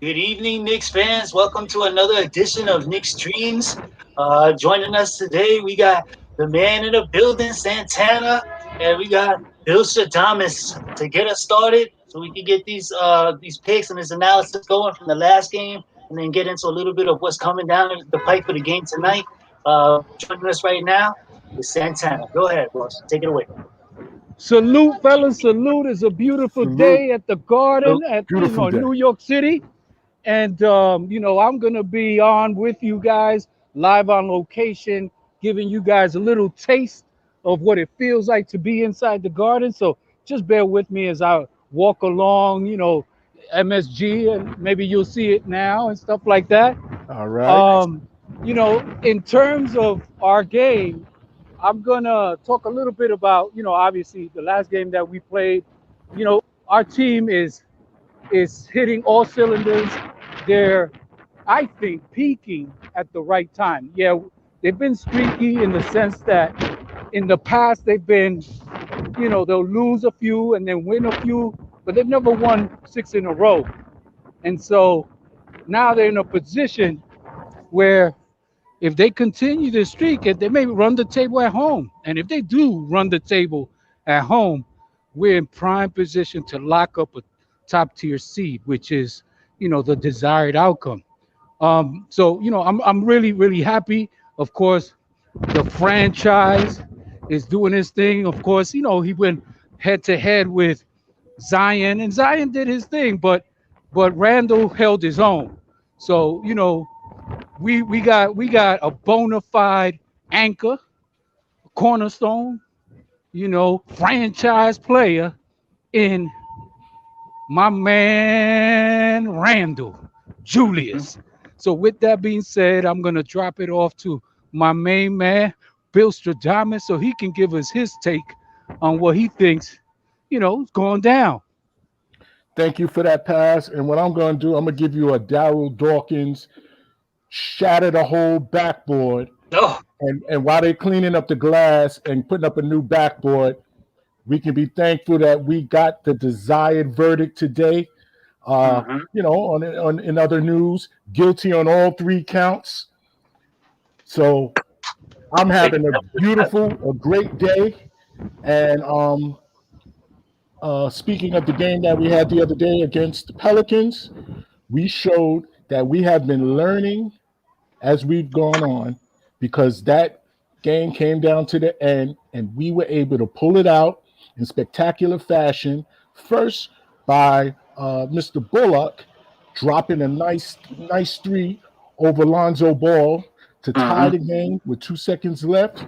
Good evening, Knicks fans. Welcome to another edition of Knicks Dreams. Joining us today, we got the man in the building, Santana, and we got Bill Shadamas to get us started, so we can get these picks and this analysis going from the last game, and then get into a little bit of what's coming down the pipe for the game tonight. Joining us right now is Santana. Go ahead, boss. Take it away. Salute, fellas, salute. It's a beautiful Salute. day at the Garden at Beautiful day. New York City. And I'm gonna be on with you guys live on location, giving you guys a little taste of what it feels like to be inside the garden. So just bear with me as I walk along, MSG, and maybe you'll see it now and stuff like that. All right. In terms of our game, I'm gonna talk a little bit about, obviously the last game that we played. Our team is hitting all cylinders. They're, I think, peaking at the right time. Yeah, they've been streaky in the sense that in the past they've been, they'll lose a few and then win a few, but they've never won six in a row. And so now they're in a position where if they continue this streak, they may run the table at home. And if they do run the table at home, we're in prime position to lock up a top tier seed, which is, the desired outcome. I'm really, really happy. Of course, the franchise is doing his thing. Of course, he went head to head with Zion, and Zion did his thing, but Randall held his own. So, we got a bona fide anchor, cornerstone, franchise player in my man Randall Julius. So with that being said, I'm gonna drop it off to my main man Bill Stradamus so he can give us his take on what he thinks, is going down. Thank you for that pass. And what I'm going to do, I'm going to give you a Daryl Dawkins shatter the whole backboard. Oh, And while they're cleaning up the glass and putting up a new backboard, we can be thankful that we got the desired verdict today. In other news, guilty on all three counts. So I'm having a great day. And speaking of the game that we had the other day against the Pelicans, we showed that we have been learning as we've gone on, because that game came down to the end and we were able to pull it out in spectacular fashion. First by Mr. Bullock dropping a nice three over Lonzo Ball to tie the game with 2 seconds left.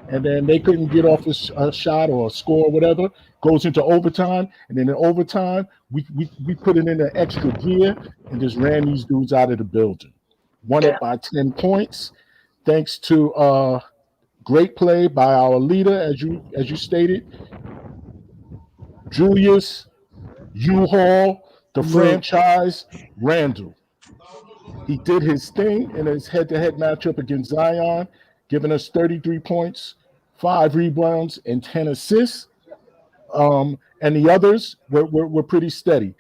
And then they couldn't get off a shot or a score or whatever. Goes into overtime. And then in overtime, we put it in an extra gear and just ran these dudes out of the building. Won it by 10 points. Thanks to great play by our leader, as you stated, Julius U-Haul, the franchise, Randall. He did his thing in his head-to-head matchup against Zion, giving us 33 points, 5 rebounds, and 10 assists. And the others were pretty steady.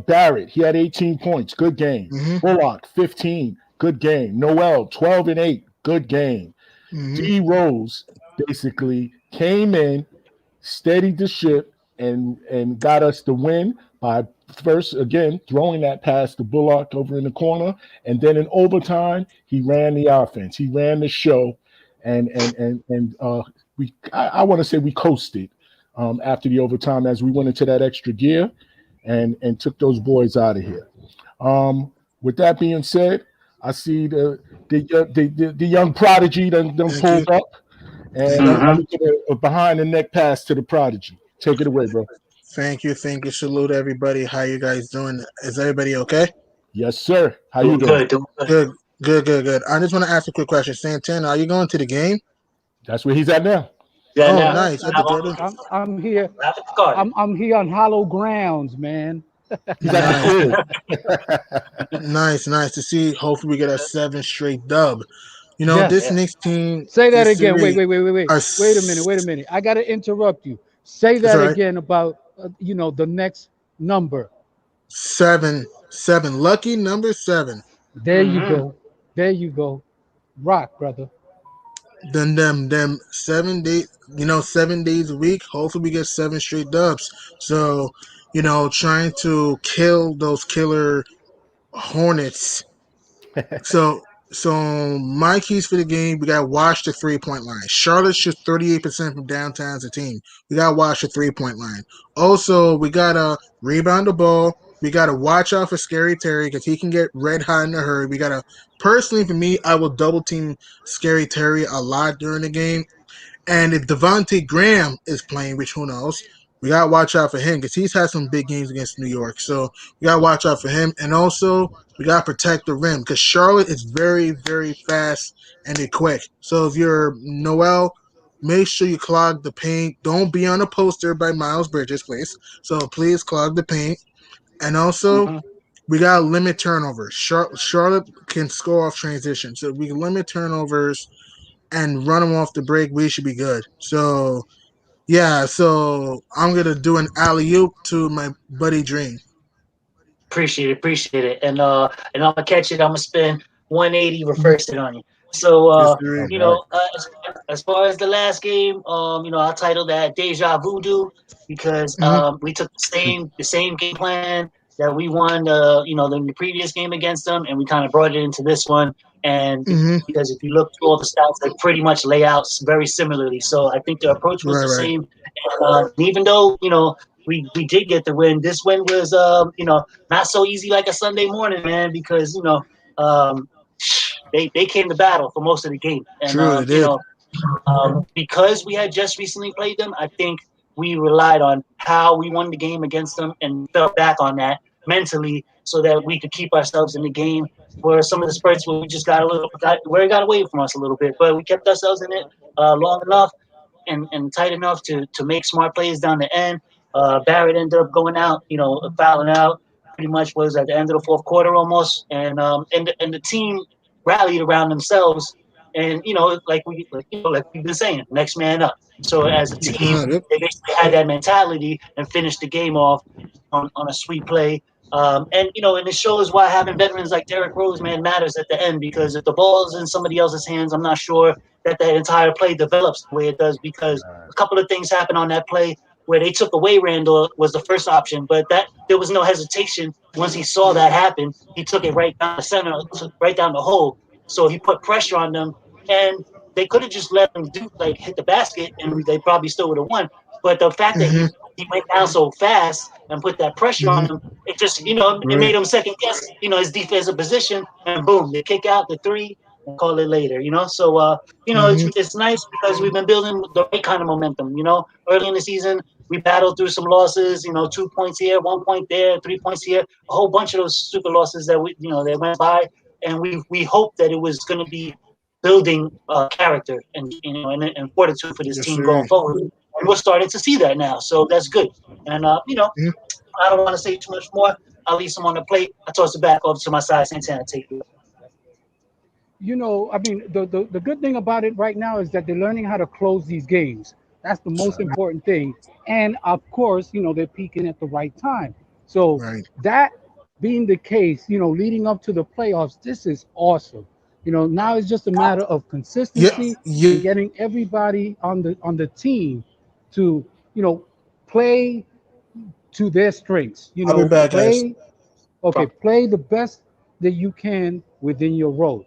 Barrett, he had 18 points, good game. Bullock, 15, good game. Noel, 12 and 8, good game. D Rose basically came in, steadied the ship, and got us the win by first, again, throwing that pass to Bullock over in the corner. And then in overtime, he ran the offense. He ran the show. And I want to say we coasted after the overtime as we went into that extra gear and took those boys out of here. With that being said, I see the young prodigy done pulled up. And I'm going to get a behind the neck pass to the prodigy. Take it away, bro. Thank you. Salute everybody. How you guys doing? Is everybody okay? Yes, sir. How you doing? Good. I just want to ask a quick question. Santana, are you going to the game? That's where he's at now. yeah, Oh, now, nice. I'm here. at the garden. I'm here on hollow grounds, man. He's at the crib. Nice to see. Hopefully, we get a 7 straight dub. Yes. This Knicks team. Say that this again. series Wait are- Wait a minute. I got to interrupt you. Say that Sorry. again about, the next number. Seven. Lucky number 7. There you Mm-hmm. go. There you go. Rock, brother. Then them 7 days, 7 days a week. Hopefully we get 7 straight dubs. So, trying to kill those killer Hornets. So my keys for the game, we got to watch the 3 point line. Charlotte shoots 38% from downtown as a team. We got to watch the 3 point line. Also, we got to rebound the ball. We got to watch out for Scary Terry because he can get red hot in a hurry. We got to, personally for me, I will double team Scary Terry a lot during the game. And if Devontae Graham is playing, which who knows, we gotta watch out for him because he's had some big games against New York. So we gotta watch out for him, and also we gotta protect the rim because Charlotte is very, very fast and they quick. So if you're Noel, make sure you clog the paint. Don't be on a poster by Miles Bridges, please. So please clog the paint, and also Mm-hmm. we gotta limit turnovers. Charlotte can score off transition, so if we can limit turnovers and run them off the break, we should be good. So yeah, so I'm gonna do an alley oop to my buddy Dream. Appreciate it. And I'm gonna catch it. I'm gonna spin 180, Mhm. reverse it on you. So Yes, sir. All right. as far as the last game, I titled that Deja Voodoo because Mhm. we took the same game plan that we won the previous game against them, and we kind of brought it into this one. And Mhm. because if you look through all the stats, they pretty much lay out very similarly. So I think the approach was Right, the right. same. And even though we did get the win, this win was not so easy like a Sunday morning, man, because um, they came to battle for most of the game, and True, they did. because we had just recently played them, I think we relied on how we won the game against them and fell back on that mentally so that we could keep ourselves in the game for some of the spurts where we just where it got away from us a little bit, but we kept ourselves in it long enough and tight enough to make smart plays down the end. Barrett ended up going out, fouling out. Pretty much was at the end of the fourth quarter almost, and the team rallied around themselves, and like we've been saying, next man up. So as a team, Yep. they basically had that mentality and finished the game off on a sweet play. And it shows why having veterans like Derrick Rose, man, matters at the end because if the ball's in somebody else's hands, I'm not sure that entire play develops the way it does because a couple of things happened on that play where they took away Randall was the first option, but that there was no hesitation once he saw that happen. He took it right down the center, right down the hole. So he put pressure on them, and they could have just let him hit the basket, and they probably still would have won. But the fact that Mhm. he went down so fast and put that pressure on Mhm. him, it just it Right. made him second guess his defensive position, and boom, they kick out the three and call it later. So Mhm. it's nice because we've been building the right kind of momentum. Early in the season we battled through some losses. 2 points here, 1 point there, 3 points here, a whole bunch of those stupid losses that that went by, and we hoped that it was going to be building character and fortitude for this Yes, team sir. going forward. And we're starting to see that now, so that's good. And Mhm. I don't want to say too much more. I'll leave some on the plate. I toss it back over to my side. Santana, take it. I mean, the good thing about it right now is that they're learning how to close these games. That's the most important thing. And of course, they're peaking at the right time. So Right. that being the case, leading up to the playoffs, this is awesome. Now it's just a matter of Yeah. consistency Yeah. and getting everybody on the team to, you know, play to their strengths. I'll be back, guys. Play the best that you can within your role,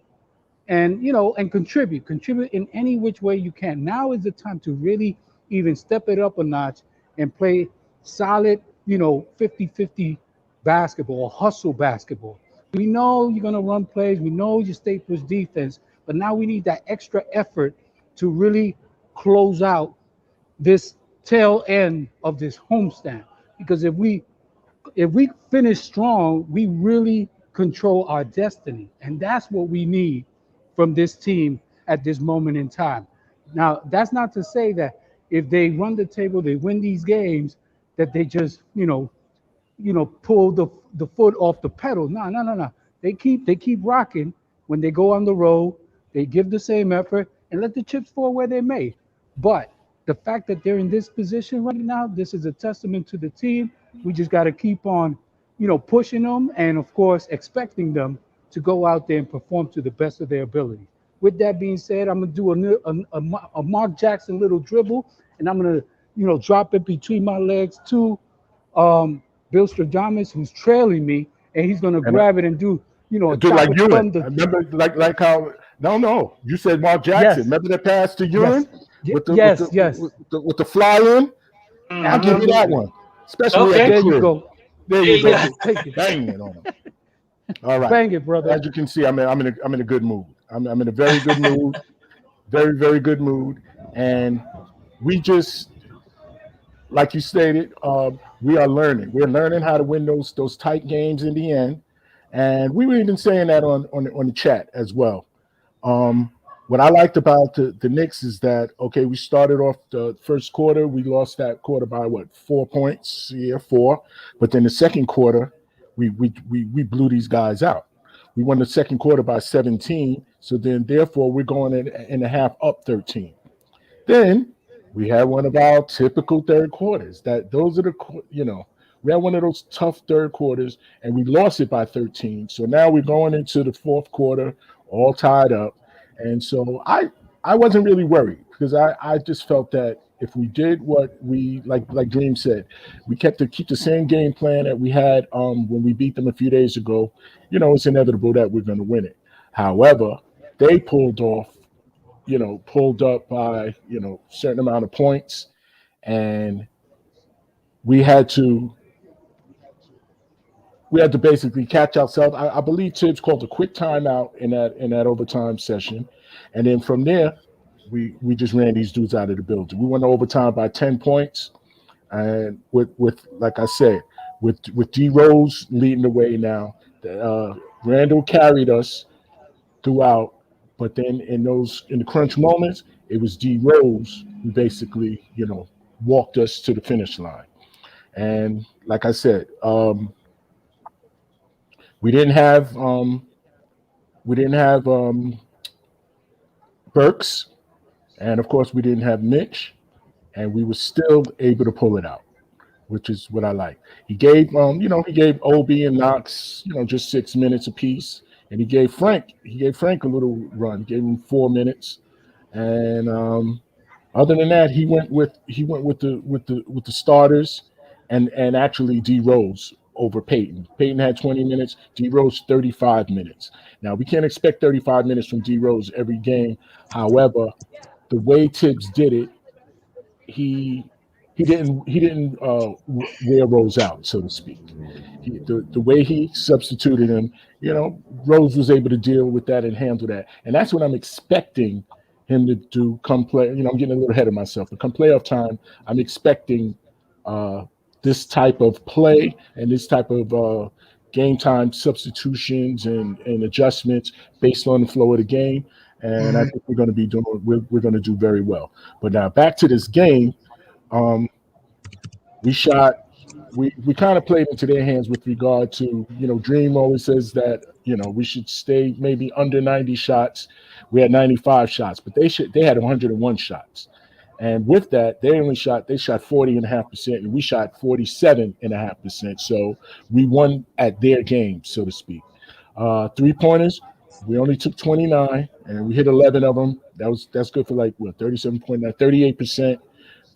and and contribute in any which way you can. Now is the time to really even step it up a notch and play solid 50-50 basketball, hustle basketball. We know you're going to run plays, we know you stay push defense, but now we need that extra effort to really close out this tail end of this homestand, because if we finish strong, we really control our destiny. And that's what we need from this team at this moment in time. Now, that's not to say that if they run the table, they win these games, that they just, pull the foot off the pedal. No, no, no, no. They keep rocking when they go on the road. They give the same effort and let the chips fall where they may. But the fact that they're in this position right now, this is a testament to the team. We just got to keep on, pushing them and of course expecting them to go out there and perform to the best of their ability. With that being said, I'm gonna do a Mark Jackson little dribble, and I'm gonna drop it between my legs to Bill Stradamus, who's trailing me, and he's gonna And grab it and do a do like tropic Ewan. I thunder. remember like how no, you said Mark Jackson. Yes, Remember that pass to yes, Ewan with the with the yes, yes. with the fly in? I'll give you that Absolutely. one, especially at the Okay. There you crib. go. There There you you go. go, Take it. Take it. banging on him. All right. Bang it, brother. As you can see, I'm in a good mood. I'm in a very good mood, very good mood, and we just like you stated, we are learning. We're learning how to win those tight games in the end, and we were even saying that on the chat as well. Um, what I liked about the Knicks is that okay, we started off the first quarter, we lost that quarter by what 4 points, yeah, four, but then the second quarter, we blew these guys out. We won the second quarter by 17, so then therefore we're going in a half up 13. Then we had one of our typical third quarters. That those are the we had one of those tough third quarters, and we lost it by 13. So now we're going into the fourth quarter, all tied up, and so I wasn't really worried because I just felt that if we did what we like Dream said, we keep the same game plan that we had when we beat them a few days ago. It's inevitable that we're going to win it. However, they pulled up by certain amount of points, and we had to basically catch ourselves. I believe Tibbs called a quick timeout in that overtime session, and then from there we just ran these dudes out of the building. We went to overtime by 10 points, and with like I said, with D Rose leading the way now, Randall carried us throughout. But then in the crunch moments, it was D Rose who basically, walked us to the finish line. And like I said, we didn't have Burks, and of course we didn't have Mitch, and we were still able to pull it out, which is what I like. He gave Obi and Knox, just 6 minutes apiece, and he gave Frank a little run, gave him 4 minutes, and other than that, he went with the starters, and actually D Rose over Peyton. Peyton had 20 minutes, D Rose 35 minutes. Now we can't expect 35 minutes from D Rose every game. However, the way Tibbs did it, he didn't wear Rose out, so to speak. The way he substituted him, Rose was able to deal with that and handle that, and that's what I'm expecting him to do come play. I'm getting a little ahead of myself, but come playoff time, I'm expecting this type of play and this type of game time substitutions and adjustments based on the flow of the game. And I think we're going to do very well. But now back to this game. We kind of played into their hands with regard to, Dream always says that, we should stay maybe under 90 shots. We had 95 shots, but they had 101 shots. And with that, they shot 40.5%, and we shot 47.5%. So we won at their game, so to speak. 3-pointers, we only took 29, and we hit 11 of them. That's good for 37.9, 38%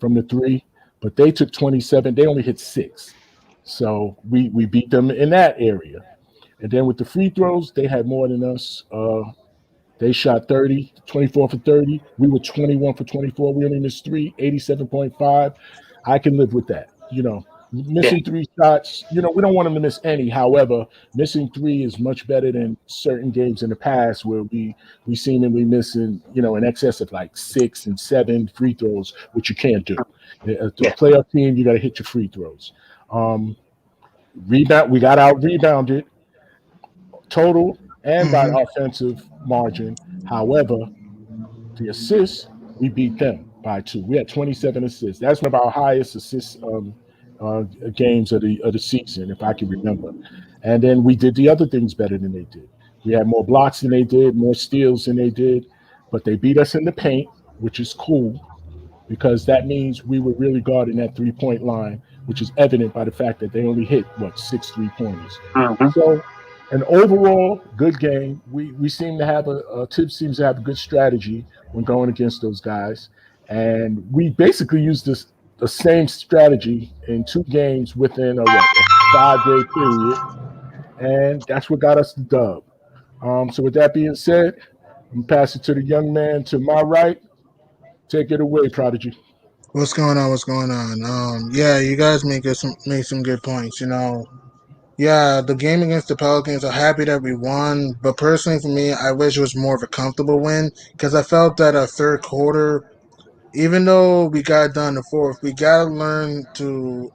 from the three. But they took 27. They only hit 6. So we beat them in that area. And then with the free throws, they had more than us. They shot 24 for 30. We were 21 for 24. We only missed 3, 87.5. I can live with that. Missing 3 shots, we don't want them to miss any. However, missing 3 is much better than certain games in the past where we seemingly missing, in excess of 6 and 7 free throws, which you can't do. To a playoff team, you got to hit your free throws. Rebound, we got out rebounded total and by offensive margin. However, the assists, we beat them by 2. We had 27 assists. That's one of our highest assists games of the season, if I can remember. And then we did the other things better than they did. We had more blocks than they did, more steals than they did, but they beat us in the paint, which is cool. because that means we were really guarding that 3 point line, which is evident by the fact that they only hit what 6 3 pointers. Mhm. So, an overall good game. We seem to have a Tibbs seems to have a good strategy when going against those guys, and we basically used the same strategy in 2 games within a 5 day period, and that's what got us the dub. So, with that being said, I'm gonna pass it to the young man to my right. Take it away, Prodigy. What's going on? What's going on? Yeah, you guys make some good points. Yeah, the game against the Pelicans, I'm happy that we won. But personally, for me, I wish it was more of a comfortable win because I felt that a third quarter, even though we got done the fourth, we gotta learn to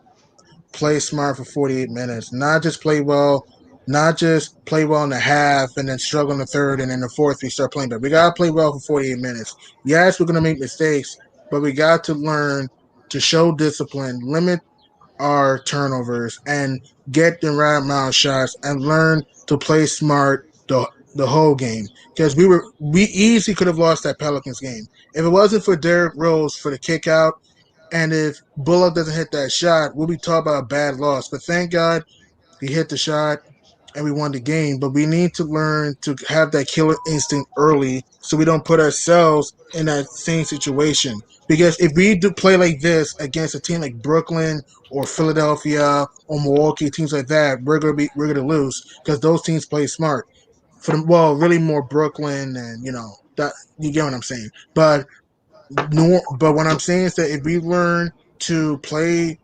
play smart for 48 minutes, not just play well. Not just play well in the half and then struggle in the third and in the fourth we start playing better. We gotta play well for 48 minutes. Yes, we're gonna make mistakes, but we got to learn to show discipline, limit our turnovers, and get the right amount of shots and learn to play smart the whole game. Because we easily could have lost that Pelicans game if it wasn't for Derrick Rose for the kick out, and if Bullock doesn't hit that shot, we'll be talking about a bad loss. But thank God he hit the shot and we won the game. But we need to learn to have that killer instinct early so we don't put ourselves in that same situation. Because if we do play like this against a team like Brooklyn or Philadelphia or Milwaukee, teams like that, we're gonna lose because those teams play smart. Really more Brooklyn and that you get what I'm saying. But what I'm saying is that if we learn to play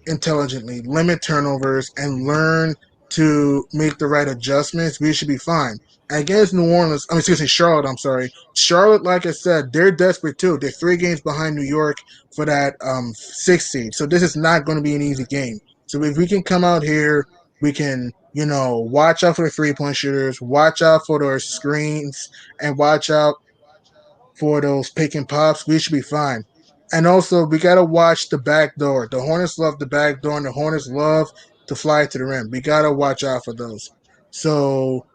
intelligently, limit turnovers, and learn to make the right adjustments, we should be fine. Against New Orleans, excuse me, Charlotte, I'm sorry. Charlotte, like I said, they're desperate too. They're 3 games behind New York for that 6th seed. So this is not going to be an easy game. So if we can come out here, we can, watch out for the 3 point shooters, watch out for those screens, and watch out for those pick and pops, we should be fine. And also, we gotta watch the back door. The Hornets love the back door, and the Hornets love to fly to the rim. We gotta watch out for those. So,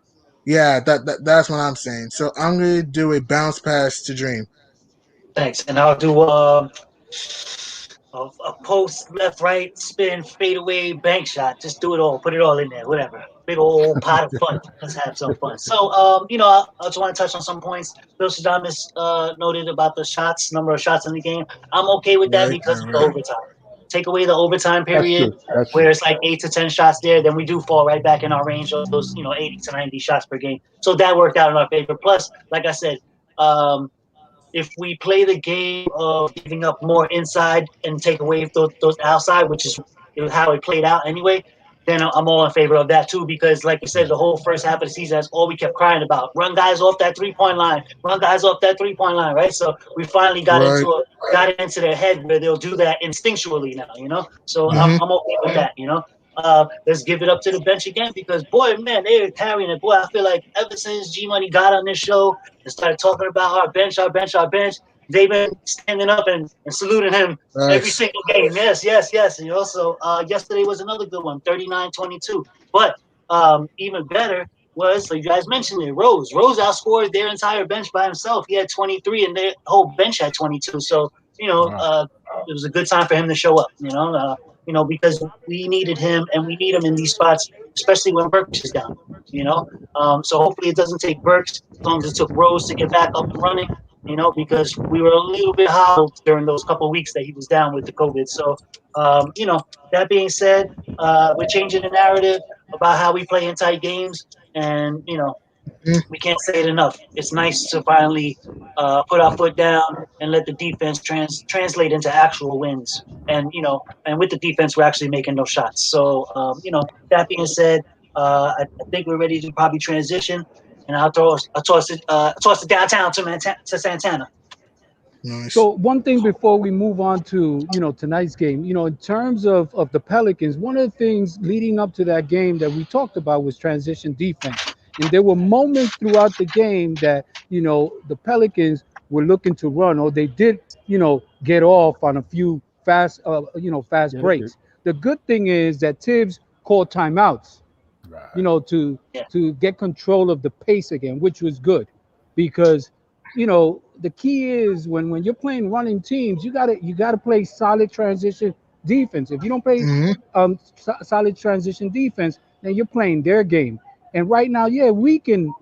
yeah, that's what I'm saying. So I'm gonna do a bounce pass to Dream. Thanks, and I'll do a post, left, right, spin, fade away, bank shot. Just do it all. Put it all in there. Whatever. Big old pot of fun. Let's have some fun. So, I just want to touch on some points. Bill Shadamis noted about the shots, number of shots in the game. I'm okay with that Right, because of right, the right. overtime. Take away the overtime That's period, true. That's where true. it's like 8 to 10 shots there, then we do fall right back in our range of those, 80 to 90 shots per game. So that worked out in our favor. Plus, like I said, if we play the game of giving up more inside and take away those outside, which is how it played out anyway, then I'm all in favor of that too. Because, like you said, the whole first half of the season, that's all we kept crying about: run guys off that 3 point line, run guys off that 3 point line, right? So we finally Right. got it into their head where they'll do that instinctually now. So Mm-hmm. I'm okay with that. Let's give it up to the bench again because, boy, man, they're carrying it. Boy, I feel like ever since G Money got on this show and started talking about our bench, our bench, our bench, they've been standing up and saluting him every Nice. single game. Yes, yes, yes. And also, yesterday was another good one, 39-22. But even better was, like you guys mentioned it, Rose. Rose outscored their entire bench by himself. He had 23, and their whole bench had 22. So, Wow. it was a good time for him to show up, because we needed him, and we need him in these spots, especially when Burks is down. So hopefully it doesn't take Burks as long as it took Rose to get back up and running, because we were a little bit hobbled during those couple of weeks that he was down with the COVID. So, that being said, we're changing the narrative about how we play in tight games, and Mm-hmm. we can't say it enough. It's nice to finally put our foot down and let the defense translate into actual wins. And with the defense, we're actually making those shots. So, that being said, I think we're ready to probably transition, and I'll toss it downtown to Santana. Nice. So one thing before we move on to tonight's game, in terms of the Pelicans, one of the things leading up to that game that we talked about was transition defense, and there were moments throughout the game that the Pelicans were looking to run, or they did get off on a few fast Yeah, they did. breaks. The good thing is that Tibbs called timeouts, Right. to Yeah. get control of the pace again, which was good because the key is when you're playing running teams, you gotta play solid transition defense. If you don't play Mm-hmm. solid transition defense, then you're playing their game. And right now, yeah, we can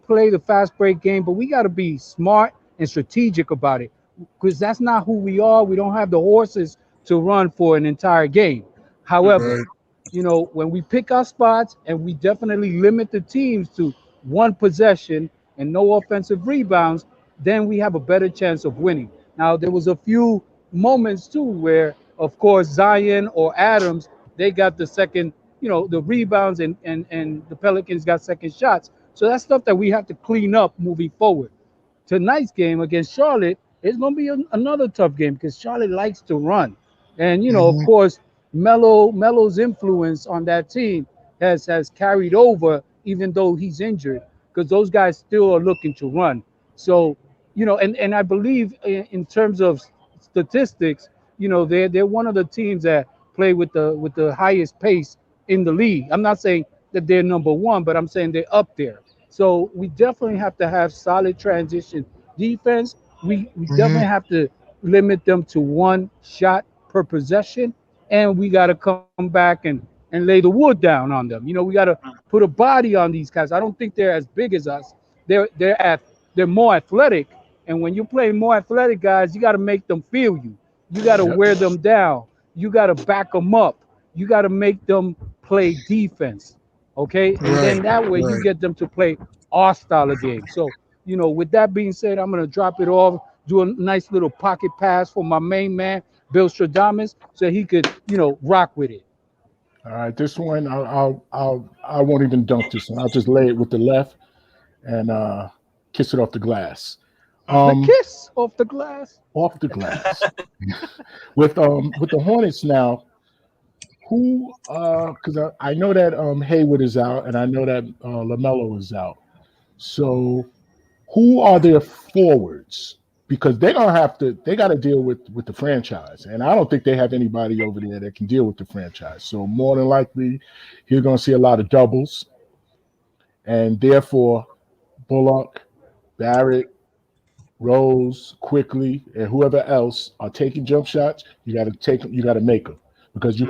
play the fast break game, but we got to be smart and strategic about it because that's not who we are. We don't have the horses to run for an entire game. However, Right. when we pick our spots and we definitely limit the teams to one possession and no offensive rebounds, then we have a better chance of winning. Now, there was a few moments too where, of course, Zion or Adams, they got the second, the rebounds and the Pelicans got second shots. So that's stuff that we have to clean up moving forward. Tonight's game against Charlotte is going to be another tough game because Charlotte likes to run, and of Mm-hmm. course, Melo's influence on that team has carried over, even though he's injured, because those guys still are looking to run. So, and I believe in terms of statistics, they're one of the teams that play with the highest pace in the league. I'm not saying that they're number one, but I'm saying they're up there. So we definitely have to have solid transition defense. We Mm-hmm. definitely have to limit them to one shot per possession, and we got to come back and lay the wood down on them. We got to put a body on these guys. I don't think they're as big as us. They're more athletic, and when you play more athletic guys, you got to make them feel you. You got to Yep. wear them down. You got to back them up. You got to make them play defense. Okay, and Right. then that way you Right. get them to play our style of game. So, with that being said, I'm gonna drop it off, do a nice little pocket pass for my main man, Bill Stradamus, so he could, rock with it. All right, this one I won't even dunk this one. I'll just lay it with the left and kiss it off the glass. The Um, kiss off the glass. off the glass. With the Hornets now, who because I know that Hayward is out and I know that LaMelo is out. So who are their forwards? Because they got to deal with the franchise, and I don't think they have anybody over there that can deal with the franchise. So more than likely, you're going to see a lot of doubles, and therefore Bullock, Barrett, Rose, Quickly, and whoever else are taking jump shots. You got to make them because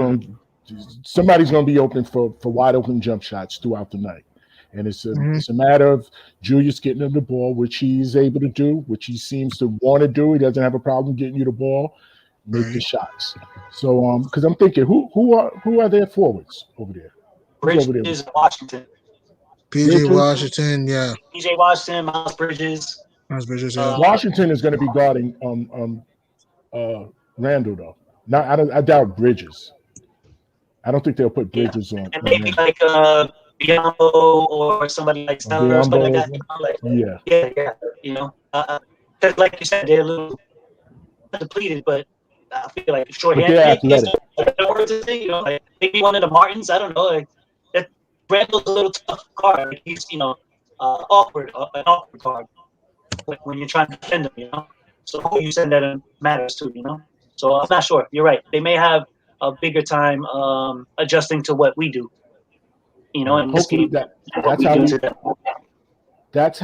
somebody's going to be open for wide open jump shots throughout the night. And Mm-hmm. it's a matter of Julius getting him the ball, which he's able to do, which he seems to want to do. He doesn't have a problem getting you the ball, make the Right. shots. So because I'm thinking, who are their forwards over there? Who's over there? Bridges, Washington, PJ Bridges. Washington. Yeah. PJ Washington, Miles Bridges. That's Bridges. Yeah. Washington is going to be guarding Randall though. Not I doubt Bridges. I don't think they'll put Yeah, Bridges on and maybe Randall. like Biombo or somebody like Stella or somebody like Biombo. that. Yeah. Yeah. Because like you said, they're a little depleted, but I feel like But shorthanded. they're Maybe is athletic. the word to say. Like maybe one of the Martins. I don't know. Like that Randall's a little tough card. Like he's awkward, an awkward card. Like when you're trying to defend him. So who you send that matters to. So I'm not sure. You're right. They may have a bigger time adjusting to what we do. In this Hopefully game, and what that's we how do we to them. that's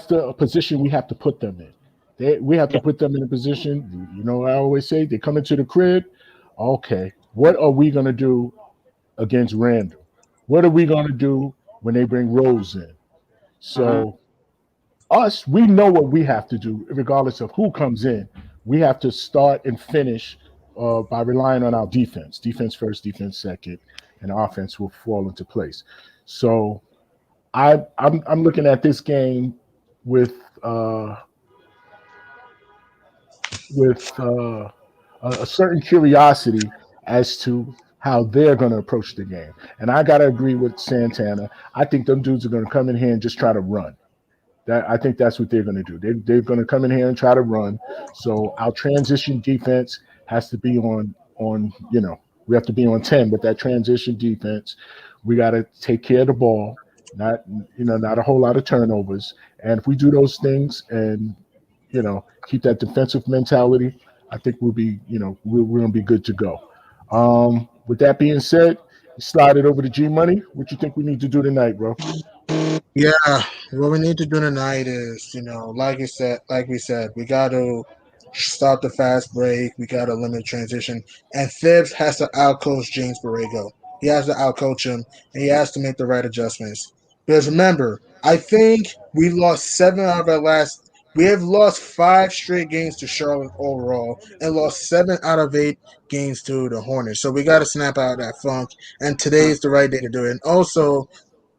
the position we have to put them in. We have to Yeah. put them in a position. I always say they come into the crib. Okay, what are we going to do against Randall? What are we going to do when they bring Rose in? So we know what we have to do, regardless of who comes in. We have to start and finish by relying on our defense. Defense first, defense second, and offense will fall into place. So I'm looking at this game with a certain curiosity as to how they're going to approach the game. And I got to agree with Santana. I think them dudes are going to come in here and just try to run. I think that's what they're going to do. They're going to come in here and try to run. So our transition defense has to be on we have to be on 10 with that transition defense. We got to take care of the ball, not a whole lot of turnovers. And if we do those things and keep that defensive mentality, I think we'll be we're going to be good to go. With that being said, slide it over to G Money. What you think we need to do tonight, bro? Yeah. What we need to do tonight is, like we said, we got to start the fast break. We got to limit transition, and Thibs has to outcoach James Borrego. He has to outcoach him, and he has to make the right adjustments. Because remember, I think we lost 7 out of our last. We have lost 5 straight games to Charlotte overall, and lost 7 out of 8 games to the Hornets. So we got to snap out of that funk, and today is the right day to do it. And also,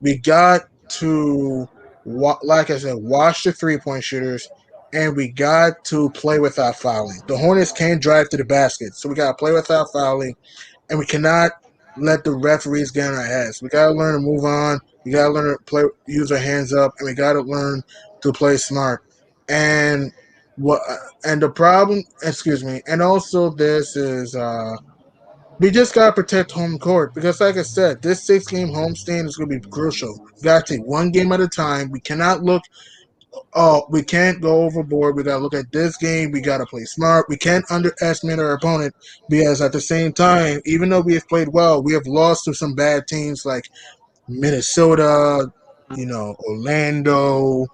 we got to like I said, watch the 3-point shooters, and we got to play without fouling. The Hornets can't drive to the basket, so we got to play without fouling, and we cannot let the referees get in our heads. We got to learn to move on. We got to learn to play, use our hands up, and we got to learn to play smart. And what? And the problem, excuse me, and also this is we just gotta protect home court because, like I said, this 6 game homestand is gonna be crucial. We gotta take one game at a time. We cannot look. Oh, we can't go overboard. We gotta look at this game. We gotta play smart. We can't underestimate our opponent because at the same time, even though we have played well, we have lost to some bad teams like Minnesota, Orlando,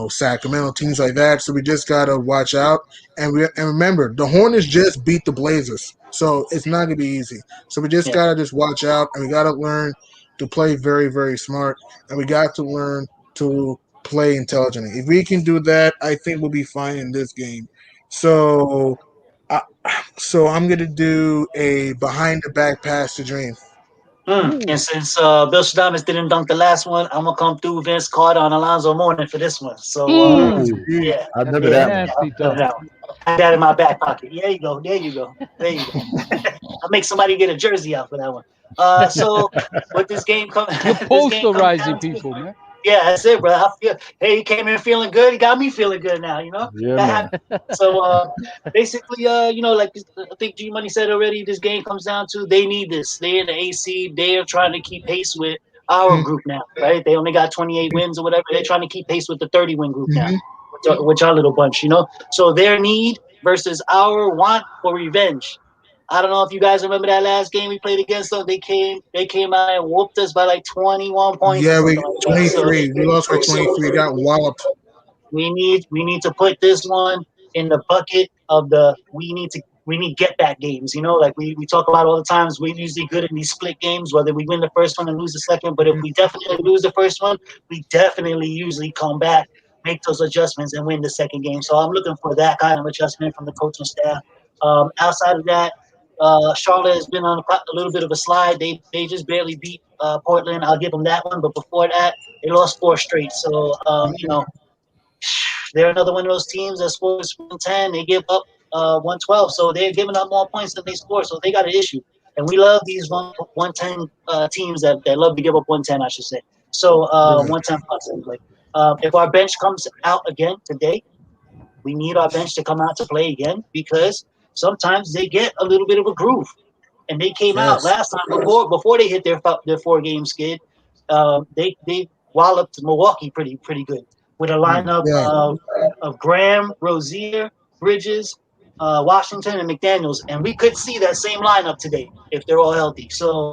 Sacramento, teams like that. So we just gotta watch out. And remember, the Hornets just beat the Blazers, so it's not gonna be easy. So we just Yeah. gotta just watch out, and we gotta learn to play very, very smart, and we got to learn to play intelligently. If we can do that, I think we'll be fine in this game. So, I, so I'm gonna do a behind the back pass to Dream. And Ooh, since Bill Stradamus didn't dunk the last one, I'm gonna come through Vince Carter on Alonzo Mourning for this one. So Ooh, Gee, yeah, I that's remember a yeah, that one. yeah. I'll nasty fill it dunk. out. I had that in my back pocket. There you go. There you go. There you go. I'll make somebody get a jersey out for that one. So what this game come You're this game comes down posterizing to, people, man. yeah, that's it, bro. I feel, hey, he came in feeling good. He got me feeling good now. Yeah, That man. happened. So basically, like I think G Money said already, this game comes down to they need this. They in the AC. They are trying to keep pace with our group now, right? They only got 28 wins or whatever. They're trying to keep pace with the 30-win group now, mhm. which our little bunch. So their need versus our want for revenge. I don't know if you guys remember that last game we played against them. They came out and whooped us by like 21 points or Yeah, we something like that. So 23. We lost by so 23. Got walloped. we need to put this one in the bucket of the we need get back games. Like we talk about all the times. We're usually good in these split games, whether we win the first one and lose the second. But if we definitely lose the first one, we definitely usually come back, make those adjustments, and win the second game. So I'm looking for that kind of adjustment from the coaching staff. Outside of that, Charlotte has been on a little bit of a slide. They just barely beat Portland. I'll give them that one. But before that, they lost 4 straight. So they're another one of those teams that scores 110. They give up 112. So they're giving up more points than they score. So they got an issue. And we love these 110 teams that love to give up 110, I should say. So Right. 110 plus anyway. If our bench comes out again today, we need our bench to come out to play again because sometimes they get a little bit of a groove. And they came out Yes. last time before they hit their 4 game skid. They walloped Milwaukee pretty good with a Mm. lineup Yeah. of Graham, Rozier, Bridges, Washington, and McDaniels, and we could see that same lineup today if they're all healthy. So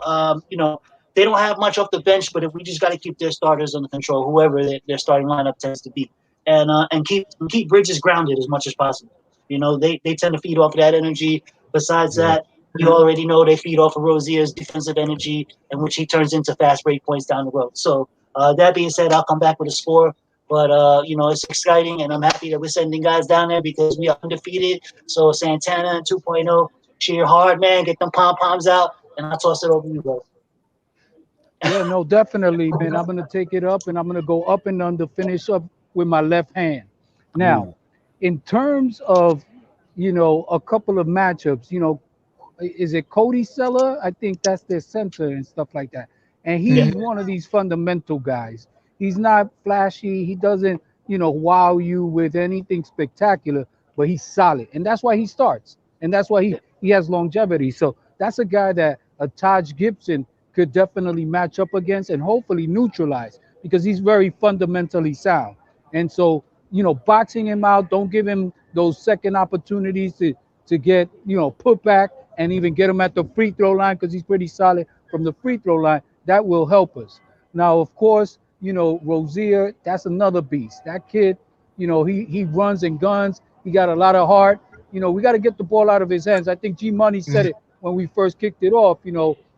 they don't have much off the bench, but if we just got to keep their starters under control, whoever their starting lineup tends to be, and keep Bridges grounded as much as possible. They tend to feed off of that energy. Besides Yeah. that, you already know they feed off of Rozier's defensive energy, and which he turns into fast break points down the road. So that being said, I'll come back with a score. But it's exciting, and I'm happy that we're sending guys down there because we are undefeated. So Santana and 2.0, cheer hard, man. Get them pom poms out, and I'll toss it over to you, bro. Yeah, no, definitely, man. I'm gonna take it up and I'm gonna go up and under, finish up with my left hand. Now, Ooh. in terms of, a couple of matchups, is it Cody Seller? I think that's their center and stuff like that. And Yeah, he's one of these fundamental guys. He's not flashy. He doesn't, wow you with anything spectacular, but he's solid. And that's why he starts. And that's why he, yeah, he has longevity. So that's a guy that a Taj Gibson could definitely match up against and hopefully neutralize because he's very fundamentally sound. And so, boxing him out, don't give him those second opportunities to get, put back and even get him at the free throw line because he's pretty solid from the free throw line. That will help us. Now, of course, Rozier, that's another beast. That kid, he runs and guns. He got a lot of heart. We got to get the ball out of his hands. I think G Money said Mhm. it when we first kicked it off.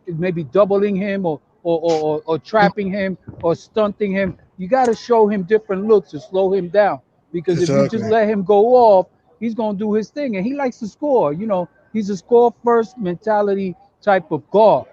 Maybe doubling him or trapping him or stunting him. You got to show him different looks to slow him down. Because if you just Exactly. let him go off, he's gonna do his thing, and he likes to score. He's a score first mentality type of guard.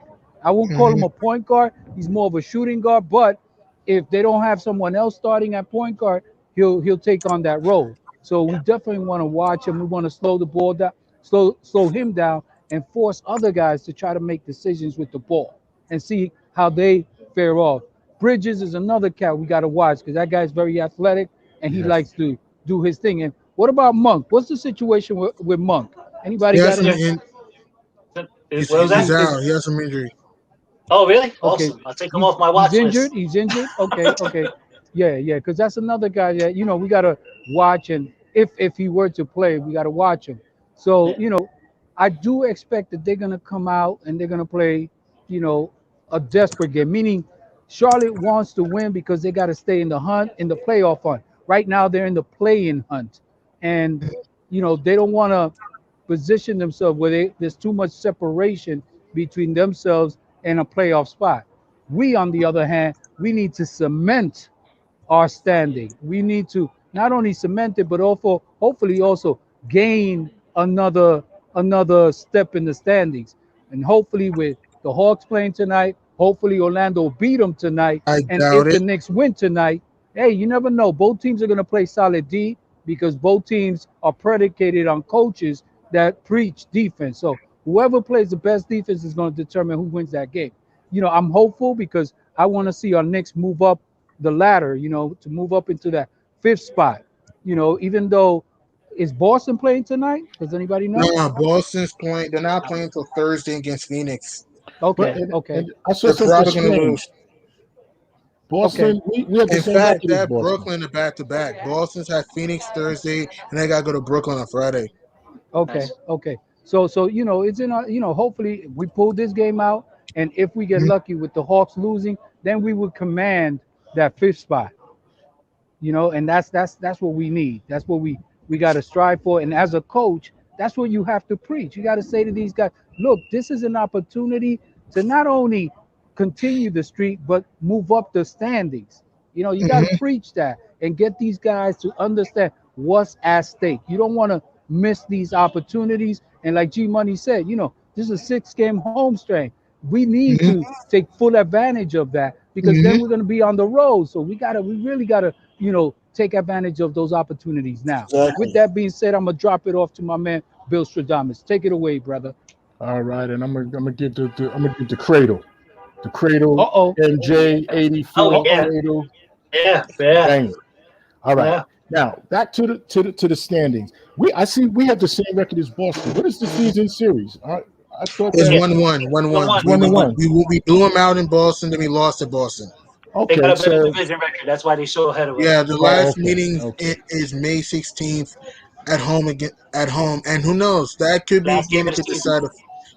I won't call him Hmm. a point guard. He's more of a shooting guard. But if they don't have someone else starting at point guard, he'll take on that role. So we Yeah. definitely want to watch him. We want to slow the ball down, slow him down, and force other guys to try to make decisions with the ball and see how they fare off. Bridges is another cat we got to watch because that guy's very athletic and he Yes. likes to do his thing. And what about Monk? What's the situation with Monk? Anybody He got has some. any? Yeah. He's What was Is, that? out. is He has some injury. Oh, really? Okay, Awesome. I'll take him he's off my he's watch injured. list. He's injured. Okay, okay, yeah. Because that's another guy that we gotta watch, and if he were to play, we gotta watch him. So Yeah. I do expect that they're gonna come out and they're gonna play, you know, a desperate game. Meaning, Charlotte wants to win because they got to stay in the hunt, in the playoff hunt. Right now, they're in the play-in hunt, and they don't want to position themselves where there's too much separation between themselves and a playoff spot. We, on the other hand, we need to cement our standing. We need to not only cement it, but also hopefully also gain another step in the standings. And hopefully with the Hawks playing tonight, hopefully Orlando beat them tonight. I And doubt if the it. Knicks win tonight, hey, you never know. Both teams are going to play solid D because both teams are predicated on coaches that preach defense. So whoever plays the best defense is going to determine who wins that game. I'm hopeful because I want to see our Knicks move up the ladder, to move up into that fifth spot. Even though is Boston playing tonight? Does anybody know? No, Boston's playing. They're not playing until Thursday against Phoenix. But Okay, okay, and I saw They're something probably going to strange. lose. okay, Boston, we have the In same fact, record as that Boston. Brooklyn are back to back. Boston's had Phoenix Thursday, and they got to go to Brooklyn on Friday. okay, Nice. okay. So it's in our, hopefully we pull this game out, and if we get Mhm. lucky with the Hawks losing, then we would command that fifth spot. And that's what we need. That's what we got to strive for. And as a coach, that's what you have to preach. You got to say to these guys, look, this is an opportunity to not only continue the streak but move up the standings. You got to Mhm. preach that and get these guys to understand what's at stake. You don't want to miss these opportunities. And like G Money said, this is a 6-game home strain. We need Mhm. to take full advantage of that because then Mhm. we're going to be on the road. So we really got to take advantage of those opportunities now. With Exactly. that being said, I'm gonna drop it off to my man Bill Stradamus. Take it away, brother. All right, and I'm gonna give the cradle Uh oh. MJ Oh, 84 yeah. Uh cradle Yeah. Yeah. banger. All right, Yeah. now back to the standings. I see we have the same record as Boston. What is the season series? I thought It's that Yeah. 1-1. 1-1. 1-1. one to one. We blew them out in Boston, then we lost to Boston. They got Okay, a better so division record. That's why they show ahead of us. Yeah, the oh, last okay, meeting okay. is May 16th at home again at home, and who knows? That could be Last game game that of the could season. decide.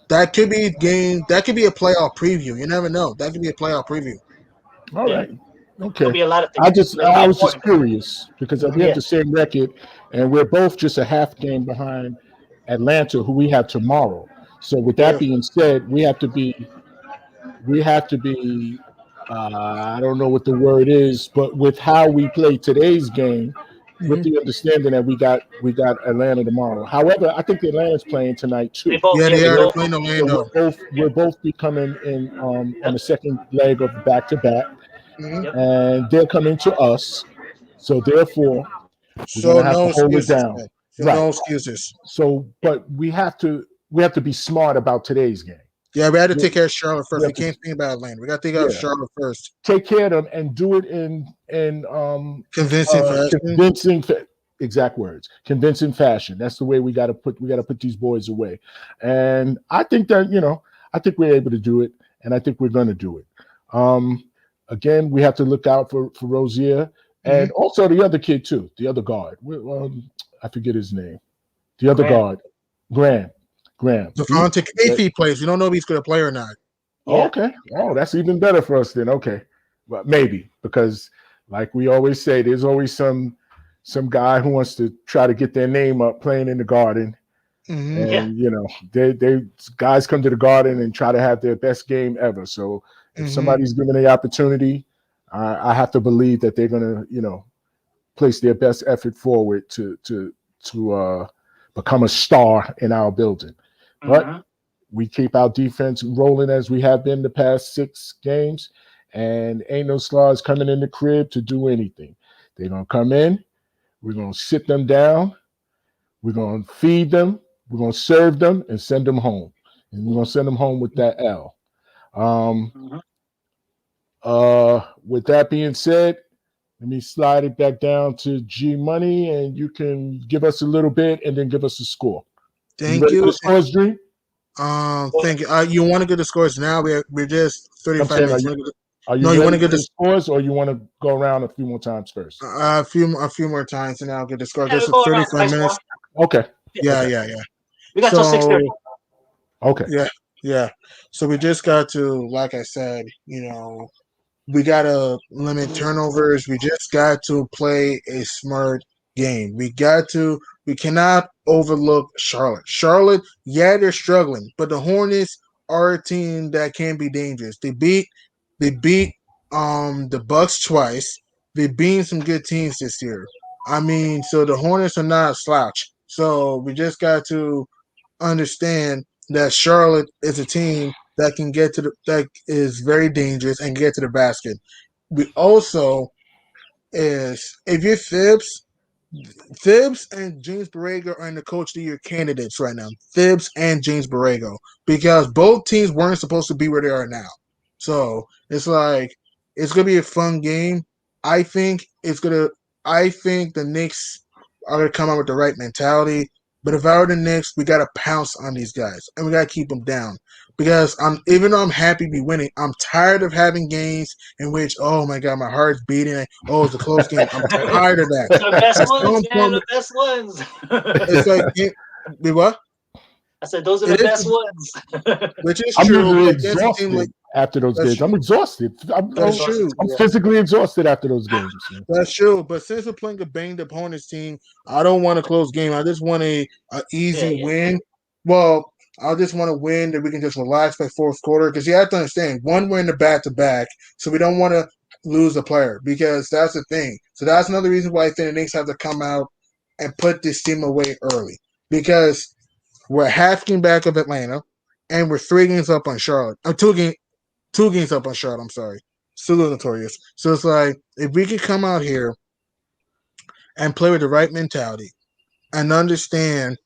That could be a game. That could be a playoff preview. You never know. That could be a playoff preview. All Yeah. right. Could Okay. be a lot of things. It'll be I was just important. curious because we have Yeah. the same record and we're both just a half game behind Atlanta, who we have tomorrow. So with that Yeah. being said, we have to be I don't know what the word is, but with how we play today's game, with Hmm. the understanding that we got Atlanta tomorrow. However, I think Atlanta's playing tonight They too. both. Yeah, Yeah. they They are. They're both. playing So Orlando. we're both becoming in on Yep. the second leg of back to back, Hmm. Yep. and they're coming to us. So therefore, we're So gonna have to no hold it excuses, down. man. So Right. no excuses. So, but we have to be smart about today's game. Yeah, we had to We, take care of Charlotte we first. We have to, can't think about Atlanta. We got to think about yeah, Charlotte first. take care of them and do it in Convincing fashion. convincing exact words, convincing fashion. That's the way we got to put these boys away. And I think that I think we're able to do it, and I think we're going to do it. Um, Again, we have to look out for Rozier Hmm. and also the other kid too, the other guard. I forget his name. The other Grant. guard, Graham. Graham. Devontae, if he plays, we don't know if he's going to play or not. Oh, Yeah. okay. Oh, that's even better for us then. Okay. Well, maybe because, like we always say, there's always some guy who wants to try to get their name up playing in the Garden, Mm-hmm. Yeah. and they guys come to the Garden and try to have their best game ever. So if Mm-hmm. somebody's given the opportunity, I have to believe that they're gonna place their best effort forward to become a star in our building. But Mm-hmm. we keep our defense rolling as we have been the past 6 games, and ain't no slugs coming in the crib to do anything. They're gonna come in. We're gonna sit them down. We're gonna feed them. We're gonna serve them and send them home. And we're gonna send them home with that L. Um, Mm-hmm. with that being said, let me slide it back down to G Money, and you can give us a little bit and then give us a score. You Thank ready for you. the scores, Dream? Thank you. You want to get the scores now? We're just I'm 35 saying, minutes. are you No, you want ready to get for the this scores, or you want to go around a few more times first? a few more times, and I'll get the scores. Yeah, Just we go around 35 twice minutes. more. Okay. Yeah. Yeah, Okay. yeah, yeah. We got till 6:30. So Okay. yeah, yeah. So we just got to, like I said, we gotta limit turnovers. We just got to play a smart game. We cannot overlook Charlotte. Charlotte, yeah, they're struggling, but the Hornets are a team that can be dangerous. They beat the Bucks twice. They beat some good teams this year. I mean, so the Hornets are not a slouch. So we just got to understand that Charlotte is a team that can that is very dangerous and get to the basket. We also is if you're Thibs and James Borrego are in the coach of the year candidates right now. Thibs and James Borrego, because both teams weren't supposed to be where they are now. So it's like it's gonna be a fun game. I think it's gonna. I think the Knicks are gonna come out with the right mentality. But if I were the Knicks, we gotta pounce on these guys and we gotta keep them down. Because even though I'm happy to be winning, I'm tired of having games in which, oh my god, my heart's beating. Oh, it's a close game. I'm tired of that. The best At ones, some man. point, The best ones. it's like, what? I said those are the It best is, ones. which is I'm true, usually but against a team like exhausted after those that's games. I'm exhausted. that's true. I'm Yeah. physically exhausted after those games. That's true. But since we're playing a banged up Hornets team, I don't want a close game. I just want a Yeah. easy Yeah. win. Well, I just want to win that we can just relax by fourth quarter. Because you have to understand, one, we're in the back to back, so we don't want to lose a player because that's the thing. So that's another reason why I think the Knicks have to come out and put this team away early because we're half game back of Atlanta, and we're 3 games up on Charlotte. I'm 2 games up on Charlotte. I'm sorry, still notorious. So it's like if we could come out here and play with the right mentality and understand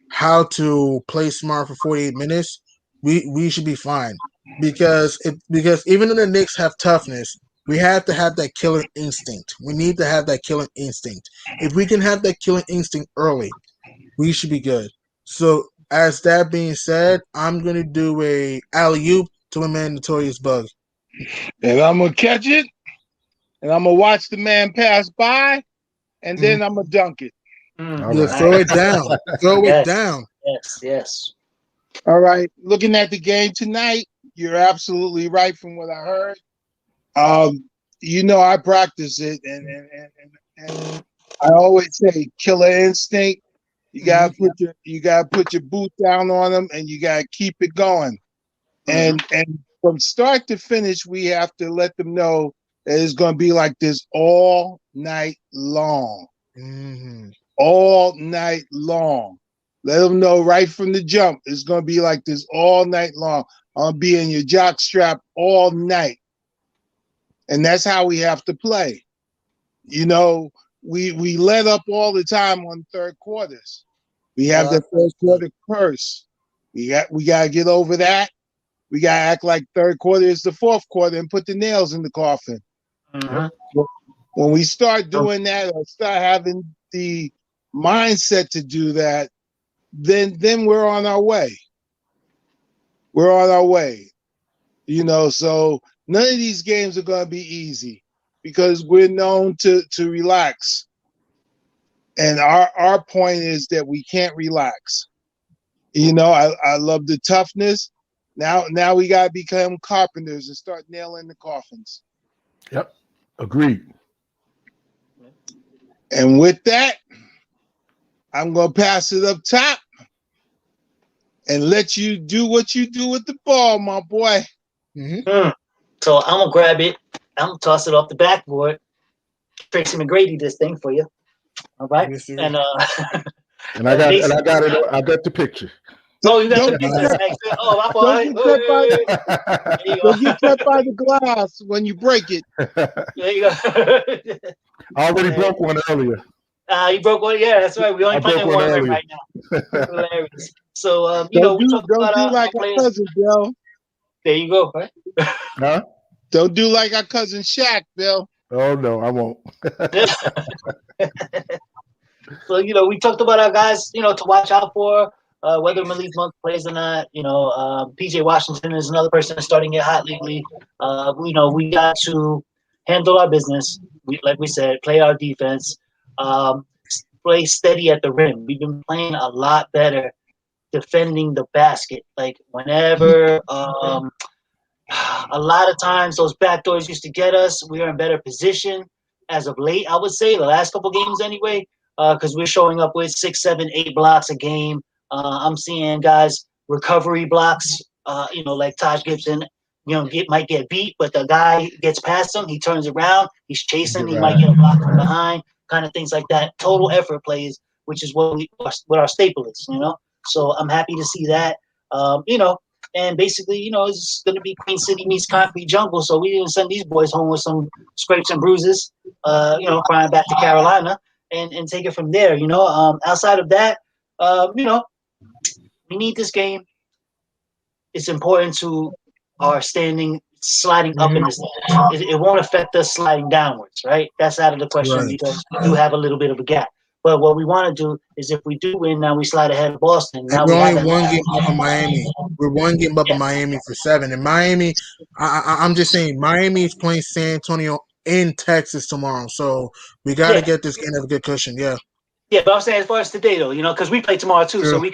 how to play smart for 48 minutes, we should be fine. Because even though the Knicks have toughness, we have to have that killer instinct. We need to have that killer instinct. If we can have that killer instinct early, we should be good. So as that being said, I'm gonna do a alley oop to my man Notorious Bug. And I'm gonna catch it, and I'm gonna watch the man pass by, and then I'm gonna dunk it. All Yeah, right. throw Nice. it down. Throw it Yes. down. Yes. Yes. All right. Looking at the game tonight, you're absolutely right from what I heard. I practice it, and I always say killer instinct. You gotta put your boot down on them, and you gotta keep it going. Mm-hmm. And from start to finish, we have to let them know that it's gonna be like this all night long. Mm-hmm. All night long. Let them know right from the jump. It's gonna be like this all night long. I'll be in your jock strap all night. And that's how we have to play. We let up all the time on third quarters. We have the third quarter curse. We gotta get over that. We gotta act like third quarter is the fourth quarter and put the nails in the coffin. Mm-hmm. When we start doing that or start having the mindset to do that, then we're on our way. We're on our way. So none of these games are going to be easy because we're known to relax. And our point is that we can't relax. I love the toughness. Now we gotta become carpenters and start nailing the coffins. Yep. Agreed. And with that, I'm gonna pass it up top and let you do what you do with the ball, my boy. So I'm gonna grab it. I'm gonna toss it off the backboard. Tracy McGrady, this thing for you. All right. Yes, sir. And And I got it. I got the picture. oh, you got Don't the get picture. cut, Oh, my don't fault. get cut by There you go. don't get cut by the glass when you break it. There you go. I already broke one earlier. You broke one. Yeah, that's right. We only I broke playing one one earlier. right now. Hilarious. So we Don't talked about do our like our players. cousin, Bill. There you go. Right? Huh? Don't do like our cousin Shaq, Bill. Oh no, I won't. So we talked about our guys, to watch out for, whether Malik Monk plays or not. PJ Washington is another person that's starting to get hot lately. We got to handle our business. Like we said, play our defense, play steady at the rim. We've been playing a lot better defending the basket. Like whenever, a lot of times those back doors used to get us. We are in better position as of late. I would say the last couple games anyway. Because we're showing up with 6, 7, 8 blocks a game. I'm seeing guys recovery blocks. Like Taj Gibson, might get beat, but the guy gets past him. He turns around. He's chasing. He might get a block from behind. Kind of things like that. Total effort plays, which is what our staple is. So I'm happy to see that. And basically, it's going to be Queen City meets Concrete Jungle. So we didn't send these boys home with some scrapes and bruises. Crying back to Carolina. And take it from there, outside of that, we need this game. It's important to our standing sliding up in this. It won't affect us sliding downwards, right? That's out of the question because we do have a little bit of a gap. But what we want to do is if we do win, now we slide ahead of Boston. Now we're we only one game up in Miami. We're one game up in Miami for 7. And Miami, I'm just saying, Miami is playing San Antonio in Texas tomorrow. So we got to get this game of a good cushion. Yeah. Yeah, but I'm saying as far as today, though, because we play tomorrow too, so we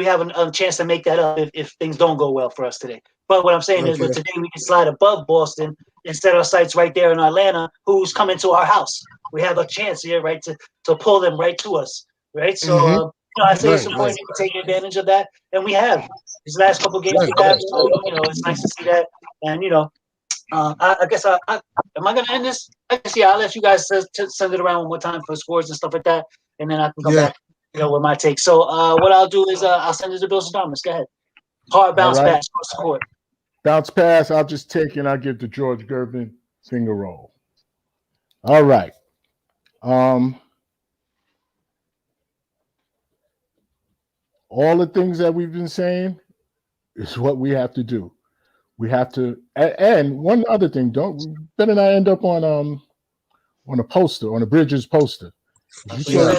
have a chance to make that up if things don't go well for us today. But what I'm saying is, with today we can slide above Boston and set our sights right there in Atlanta, who's coming to our house. We have a chance here, right, to pull them right to us, right? So I say it's important to take advantage of that, and we have these last couple of games we have. So it's nice to see that, and I guess am I gonna end this? I guess I'll let you guys send it around one more time for scores and stuff like that, and then I can come back, with my take. So what I'll do is I'll send it to Bill Sadamas. Go ahead. Hard bounce pass score. Bounce pass. I'll just take it and I'll give to George Gervin finger roll. All right. All the things that we've been saying is what we have to do. We have to, and one other thing, better not end up on a poster, on a Bridges poster. You saw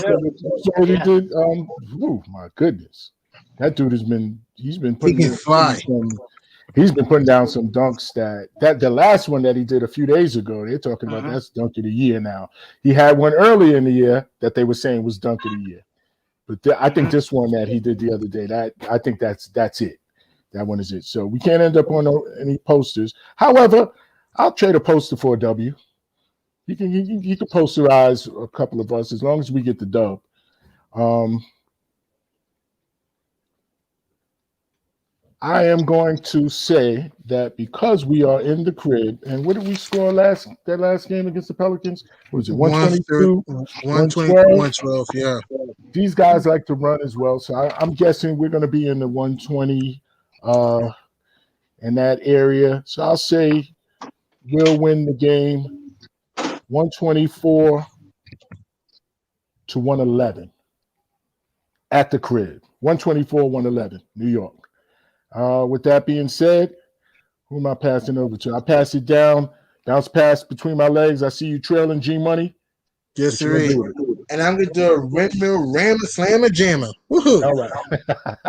what he did. Oh my goodness, that dude he's been putting down some dunks that the last one that he did a few days ago. They're talking about that's dunk of the year now. He had one earlier in the year that they were saying was dunk of the year, but I think this one that he did the other day, I think that's it. That one is it. So we can't end up on any posters. However, I'll trade a poster for a W. You can posterize a couple of us as long as we get the dub. I am going to say that because we are in the crib, and what did we score that last game against the Pelicans? What was it 122? 112, yeah. These guys like to run as well, so I'm guessing we're going to be in the 120 in that area. So I'll say we'll win the game 124 to 111 at the crib. 124-111, New York. With that being said, who am I passing over to? I pass it down, bounce pass between my legs. I see you trailing G Money. Yes, sir. And I'm gonna do a windmill rammer slammer jammer. Woohoo! All right.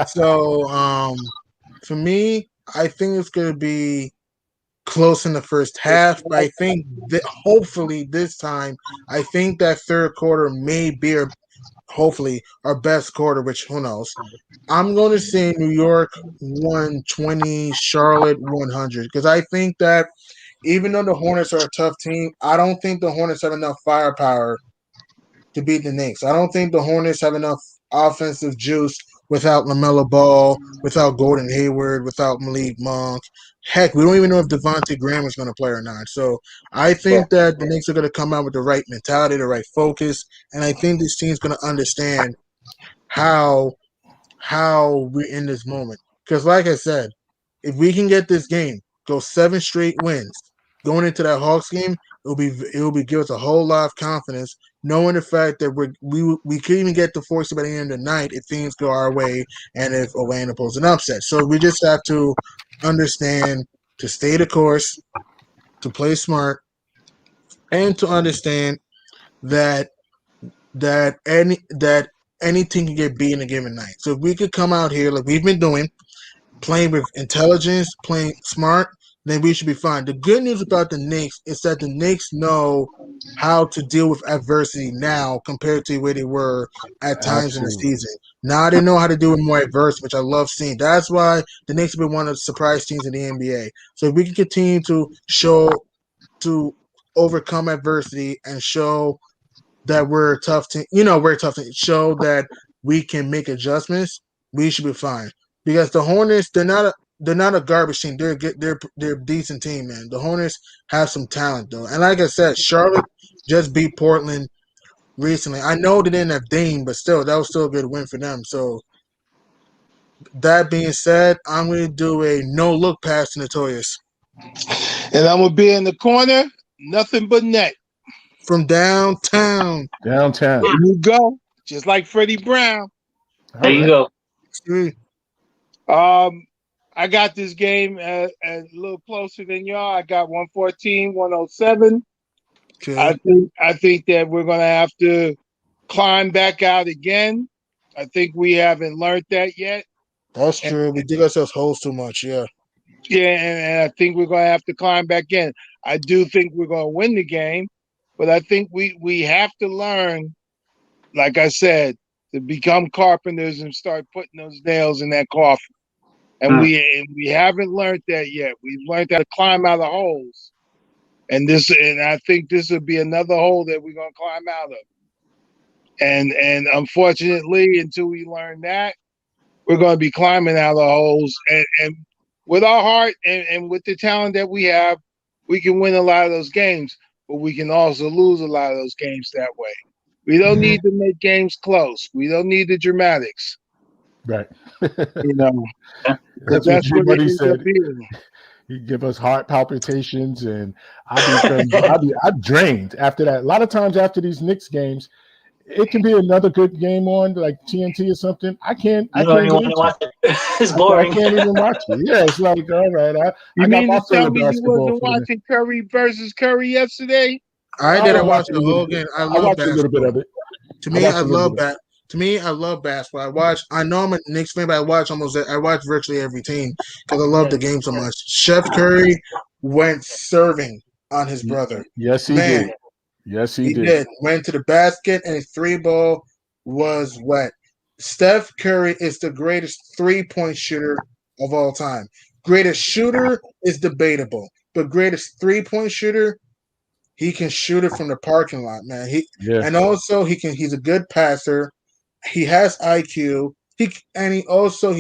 So for me, I think it's gonna be close in the first half, but I think that hopefully this time, I think that third quarter may bear hopefully our best quarter, which who knows. I'm going to say New York 120, Charlotte 100, because I think that even though the Hornets are a tough team, I don't think the Hornets have enough firepower to beat the Knicks. I don't think the Hornets have enough offensive juice without LaMelo Ball, without Gordon Hayward, without Malik Monk. Heck, we don't even know if Devontae Graham is going to play or not. So I think that the Knicks are going to come out with the right mentality, the right focus, and I think this team's going to understand how we're in this moment. Because, like I said, if we can get this game, go 7 straight wins, going into that Hawks game, it will be give us a whole lot of confidence, knowing the fact that we could even get the 4 by the end of the night if things go our way and if Orlando pulls an upset. So we just have to understand to stay the course, to play smart, and to understand that anything can get beat in a given night. So if we could come out here like we've been doing, playing with intelligence, playing smart, then we should be fine. The good news about the Knicks is that the Knicks know how to deal with adversity now compared to where they were at times in the Absolutely. season. Now they know how to deal with more adversity, which I love seeing. That's why the Knicks have been one of the surprise teams in the NBA. So if we can continue to overcome adversity and show that we're a tough team, we're a tough team, show that we can make adjustments, we should be fine. Because the Hornets, they're not a garbage team. They're good. They're a decent team, man. The Hornets have some talent though, and like I said, Charlotte just beat Portland recently. I know they didn't have Dame, but still, that was still a good win for them. So that being said, I'm going to do a no look pass to Notorious And I'm gonna be in the corner, nothing but net. from downtown. Downtown. There you go, just like Freddie Brown. All There you right. go. I got this game a little closer than y'all. I got 114-107. Okay, I think that we're gonna have to climb back out again. I think we haven't learned that yet. that's true. We dig ourselves holes too much. Yeah. Yeah, and I think we're going to have to climb back in. I do think we're going to win the game, but I think we have to learn, like I said, to become carpenters and start putting those nails in that coffin. And we haven't learned that yet. We've learned how to climb out of holes, and I think this will be another hole that we're going to climb out of. And unfortunately, until we learn that, we're going to be climbing out of holes. And with our heart and with the talent that we have, we can win a lot of those games, but we can also lose a lot of those games that way. We don't need to make games close. We don't need the dramatics. Right. You know, That's what that's your what buddy it ends said. up being. He give us heart palpitations, and I'm drained after that. A lot of times after these Knicks games, it can be another good game on like TNT or something. I can't You don't even get want to into watch it. it. It's I boring. can't even watch it. Yeah, it's like all right. You I got mean my to fill tell of me you basketball wasn't for the watching Curry versus Curry yesterday? I I didn't was watch watching the a little whole bit. game. I I love watched a little bit basketball. of it. To I me, watched I a little love bit of it. that. To me, I love basketball. I know I'm a Knicks fan, but I watch virtually every team because I love the game so much. Chef Curry went serving on his brother. Yes, he Man, did. Yes, he he did. did. Went to the basket and his 3 ball was wet. Steph Curry is the greatest 3-point shooter of all time. Greatest shooter is debatable, but greatest 3-point shooter, he can shoot it from the parking lot, man. Yeah, And also he's a good passer. He has IQ. He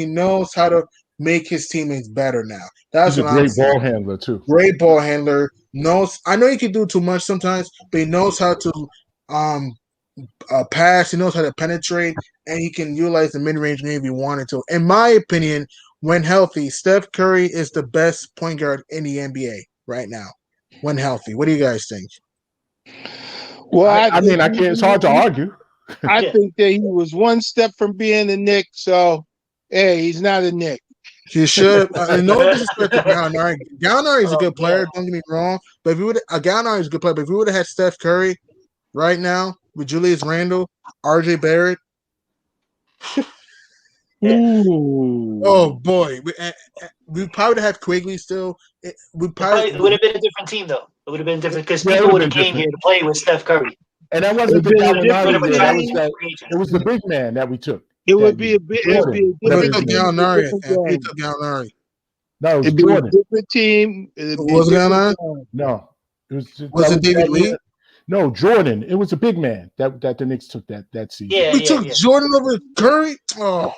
knows how to make his teammates better now. That's he's a what I'm great saying. ball handler too. Great ball handler. Knows. I know he can do too much sometimes, but he knows how to um pass. He knows how to penetrate, and he can utilize the mid-range game if he wanted to. In my opinion, when healthy, Steph Curry is the best point guard in the NBA right now. When healthy, what do you guys think? Well, I mean, I can't. It's hard to argue. I think that he was one step from being a Knick. So, hey, he's not a Knick. He should. No disrespect to Gallinari. Gallinari is a good player. Don't get me wrong. But if we would, Gallinari is a good player. But if we would have had Steph Curry right now with Julius Randle, R.J. Barrett, Ooh. oh boy, we probably would have had Quigley still. It would have been a different team, though. It would have been different because people it would would've have been came different. here to play with Steph Curry. And that wasn't It'd the been a Would different have Gallinari there. That was attracted game. that. free agents. It was the big man that we took. It That would be year. a bit. It'd Jordan, be a whatever He different his took name. team, a Gallinari. different He game. took Gallinari. No, it was It'd be a Jordan. different team. It'd be a Was it different Gallinari? game. No, it was that Was it was David that Lee? year. No, Jordan. It was a big man that the Knicks took that season. Yeah, We yeah, took yeah. Jordan over Curry. Oh,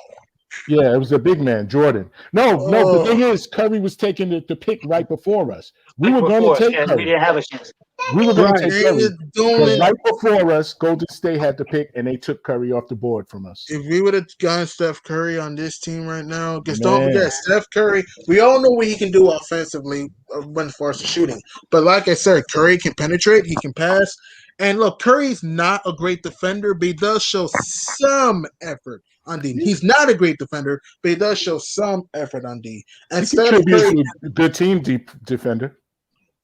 Yeah, it was a big man, Jordan. No, the oh. thing is, Curry was taking the pick right before us. We Pick were going to before us, take and we Curry. didn't have a chance. We were going to Right. take And Curry, you're but doing. right before us, Golden State had the pick, and they took Curry off the board from us. If we would have gotten Steph Curry on this team right now, because don't Man, forget, Steph Curry, we all know what he can do offensively when it comes to shooting. But like I said, Curry can penetrate, he can pass. And look, Curry's not a great defender, but he does show some effort on D. He's not a great defender, but he does show some effort on D. And he Steph contributes Curry, to a good team defender.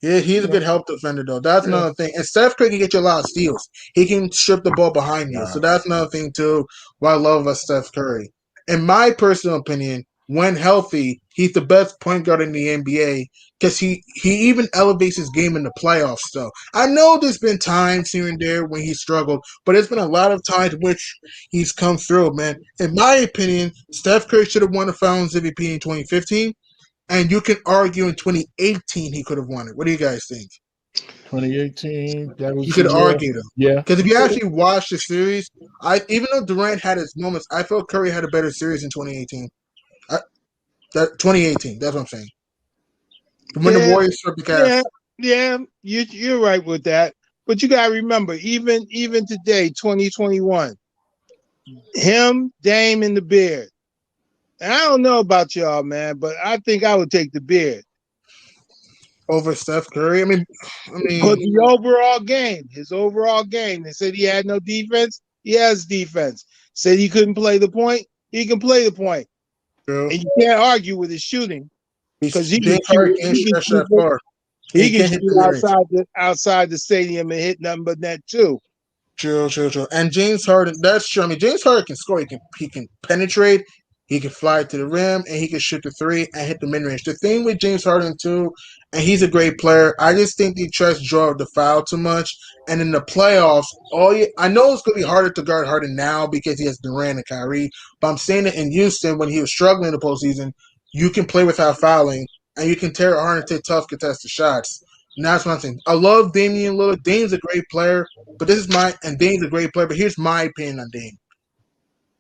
yeah, he's a Yeah, good help defender, though. That's yeah. another thing. And Steph Curry can get you a lot of steals. He can strip the ball behind you. So Nah. that's another thing, too, what I love about Steph Curry. In my personal opinion, when healthy, he's the best point guard in the NBA because he even elevates his game in the playoffs, though. I know there's been times here and there when he struggled, but there's been a lot of times in which he's come through, man. In my opinion, Steph Curry should have won the Finals MVP in 2015. And you can argue in 2018 he could have won it. What do you guys think? 2018, that You was the could year. argue them. Yeah, Because if you actually watch the series, even though Durant had his moments, I felt Curry had a better series in 2018. 2018, that's what I'm saying. When the Yeah, Warriors swept the yeah, Cavs. yeah. You're right with that. But you gotta remember, even today, 2021, him, Dame, and the Beard. And I don't know about y'all, man, but I think I would take the Beard. Over Steph Curry. But the overall game, his overall game, they said he had no defense. He has defense. Said he couldn't play the point. He can play the point. true. And you can't argue with his shooting because he can James Harden shoot. can't He can stretch that shoot, far. he He can can't hit shoot the mid-range. outside the stadium and hit nothing but net too. True. And James Harden, that's true. James Harden can score. He can penetrate. He can fly to the rim, and he can shoot the three and hit the mid range. The thing with James Harden too, and he's a great player. I just think he tries to draw the foul too much. And in the playoffs, I know it's going to be harder to guard Harden now because he has Durant and Kyrie. But I'm saying that in Houston, when he was struggling in the postseason, you can play without fouling, and you can tear Harden to tough contested shots. And that's what I'm saying. I love Damian Lillard. Dame's a great player. But Dame's a great player, but here's my opinion on Dame.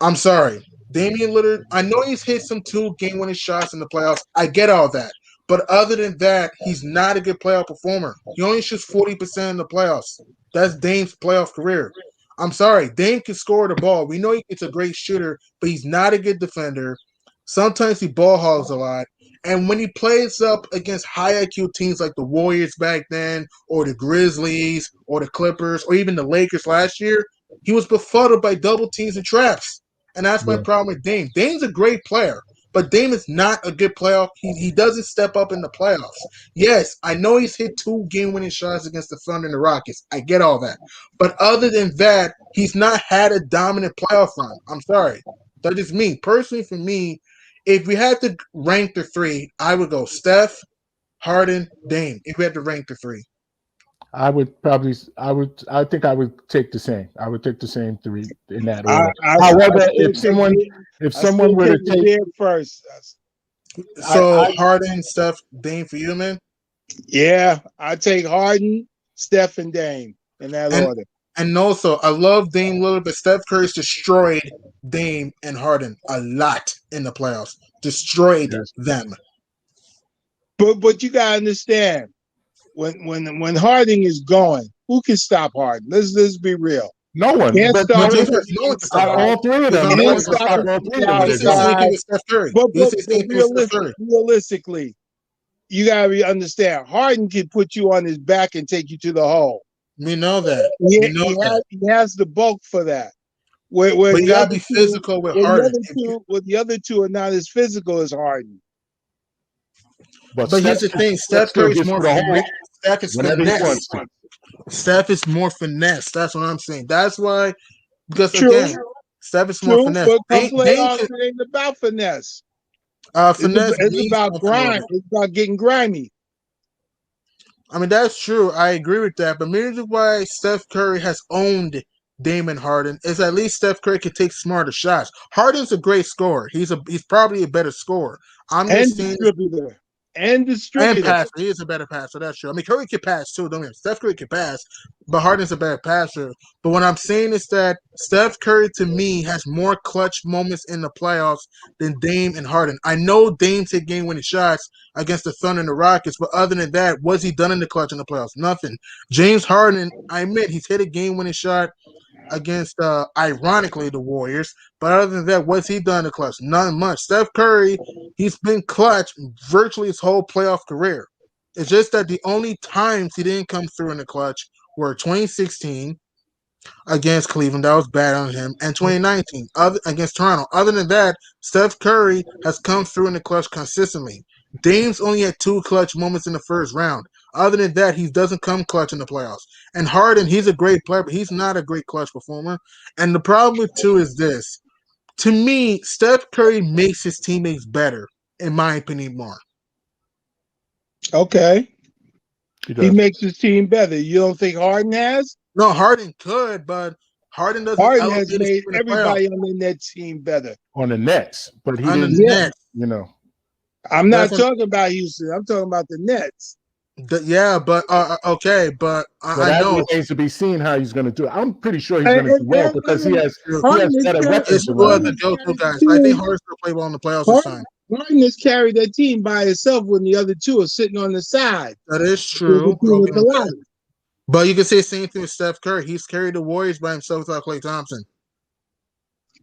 I'm sorry. Damian Lillard, I know he's hit some 2 game-winning shots in the playoffs. I get all that. But other than that, he's not a good playoff performer. He only shoots 40% in the playoffs. That's Dame's playoff career. I'm sorry. Dame can score the ball. We know he's a great shooter, but he's not a good defender. Sometimes he ball hogs a lot. And when he plays up against high IQ teams like the Warriors back then, or the Grizzlies, or the Clippers, or even the Lakers last year, he was befuddled by double teams and traps. And that's my yeah. problem with Dame. Dame's a great player, but Dame is not a good playoff. He doesn't step up in the playoffs. Yes, I know he's hit 2 game-winning shots against the Thunder and the Rockets. I get all that. But other than that, he's not had a dominant playoff run. I'm sorry. That is me. Personally, for me, if we had to rank the 3, I would go Steph, Harden, Dame. If we had to rank the 3. I think I would take the same. I would take the same 3 in that I, order. I, However, I if someone were to the take, Beard first. So Harden, Steph, Dame for you, man? Yeah, I take Harden, Steph, and Dame in that order. And also, I love Dame Lillard, but Steph Curry's destroyed Dame and Harden a lot in the playoffs. Destroyed them. But you gotta understand, when Harden is going, who can stop Harden? Let's be real. no one. Can't But stop him. all 3 of them. Can't No one can stop stop him all from 3 the of them. He said same thing with Steph Curry. But He said same thing with Steph Curry. realistically, you gotta understand. Harden can put you on his back and take you to the hole. We know that. He has the bulk for that. Where But you the gotta other be two- physical with where Harden. the other two are not as physical as Harden. But here's the thing: Steph Curry's more finesse. Steph is whenever he finesse. wants to. Steph is more finesse. That's what I'm saying. That's why, because True. again, Steph is more True, finesse. but come Dame playoffs, can- it ain't about finesse. finesse It's means about something grind. more. It's about getting grimy. I mean, that's true. I agree with that. But the reason why Steph Curry has owned Damon Harden is at least Steph Curry can take smarter shots. Harden's a great scorer. He's probably a better scorer. I'm And just saying distributor. And and distributor. passer. He is a better passer. That's true. I mean, Curry can pass too. Don't get me. Steph Curry can pass, but Harden's a better passer. But what I'm saying is that Steph Curry to me has more clutch moments in the playoffs than Dame and Harden. I know Dame hit game-winning shots against the Thunder and the Rockets, but other than that, what's he done in the clutch in the playoffs? Nothing. James Harden, I admit, he's hit a game-winning shot against, ironically, the Warriors. But other than that, what's he done in the clutch? Not much. Steph Curry, he's been clutch virtually his whole playoff career. It's just that the only times he didn't come through in the clutch were 2016 against Cleveland. That was bad on him. And 2019 against Toronto. Other than that, Steph Curry has come through in the clutch consistently. Dame's only had 2 clutch moments in the first round. Other than that, he doesn't come clutch in the playoffs. And Harden, he's a great player, but he's not a great clutch performer. And the problem with 2 is this. To me, Steph Curry makes his teammates better, in my opinion, more. Okay. He He does. makes his team better. You don't think Harden has? No, Harden could, but Harden doesn't Harden elevate has his made team in the playoffs. everybody on that team better. On the Nets, but he On the didn't. Yeah. Nets. You know, I'm not That's talking about Houston. I'm talking about the Nets. Yeah, but okay, but but I that know remains to be seen how he's going to do it. I'm pretty sure he's And, going to do well and, because and true. he Harden has has better carried, weapons It's two around other him. go-to guys. the I think team. Harden's gonna play well in the playoffs this time. Harden has carried that team by himself when the other 2 are sitting on the side. That is With the true. team I'll with give the him that. line. But you can say the same thing with Steph Curry. He's carried the Warriors by himself without Klay Thompson.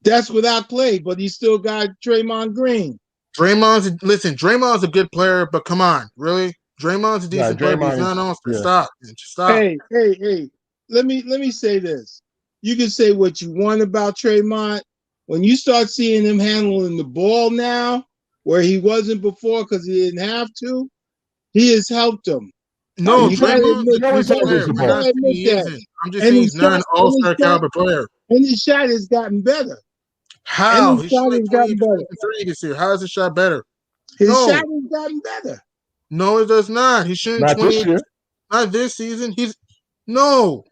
That's without Clay, but he still got Draymond Green. Draymond's a good player, but come on, really? Draymond's a Yeah, decent player, but he's Draymond not is. an all-star. Yeah, Stop. Man. Just stop. Hey. Let me say this. You can say what you want about Draymond. When you start seeing him handling the ball now, where he wasn't before because he didn't have to, he has helped him. No, And you gotta Draymond's admit, a he always good player. handles the We're ball. not saying he that. isn't. I'm just And saying his he's not an all-star caliber player. his shot has gotten better. How? And his He shot shot like has 28% gotten better. from 3 this year. How is his shot better? His No. shot has gotten better. No, it does not. He's shooting Not 20. this year. Not this season. No.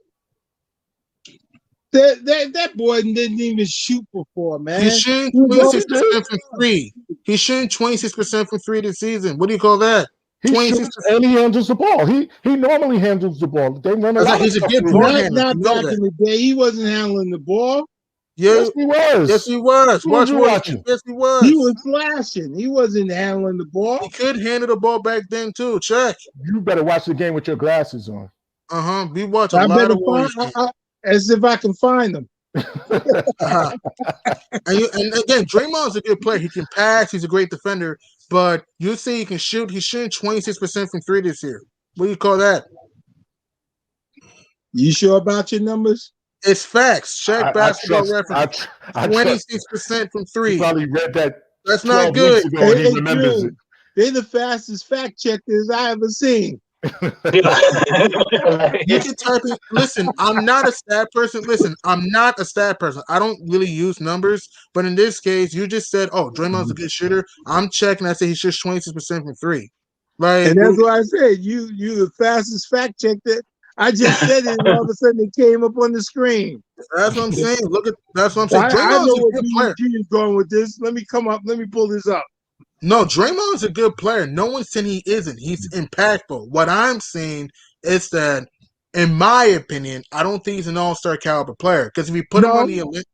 That boy didn't even shoot before, man. He's shooting He was 26% from 3. He's shooting 26% from 3 this season. What do you call that? He 26%. shoots and he handles the ball. He normally handles the ball. They run a lot of He's a stuff good through ball him. handler. Not You know back that. in the day. He wasn't handling the ball. Yeah. Yes, he was. Yes, he was. Who was Watch you Warriors. watching? Yes, he He was. was flashing. He wasn't handling the ball. He could handle the ball back then too. Check. You better watch the game with your glasses on. We watch a I lot better of Warriors games. as if I can find them. Uh-huh. And again, Draymond's a good player. He can pass. He's a great defender. But you say he can shoot. He's shooting 26% from 3 this year. What do you call that? You sure about your numbers? It's facts. Check basketball reference. I trust. 26% from He 3. probably read that That's 12 not good. weeks ago and he Hey, remembers Drew, they're the fastest fact checkers I ever seen. it. You can type in. Listen, I'm not a stat person. I don't really use numbers. But in this case, you just said, "Oh, Draymond's a good shooter." I'm checking. I say he shoots 26% from 3. Like, And that's why I said you the fastest fact checker. I just said it, and all of a sudden it came up on the screen. that's what I'm saying. That's what I'm saying. I Draymond's know a what good player. BG is going with this. Let me pull this up. No, Draymond's a good player. No one's saying he isn't. He's impactful. What I'm saying is that, in my opinion, I don't think he's an all-star caliber player. Because if you put him on the Olympics,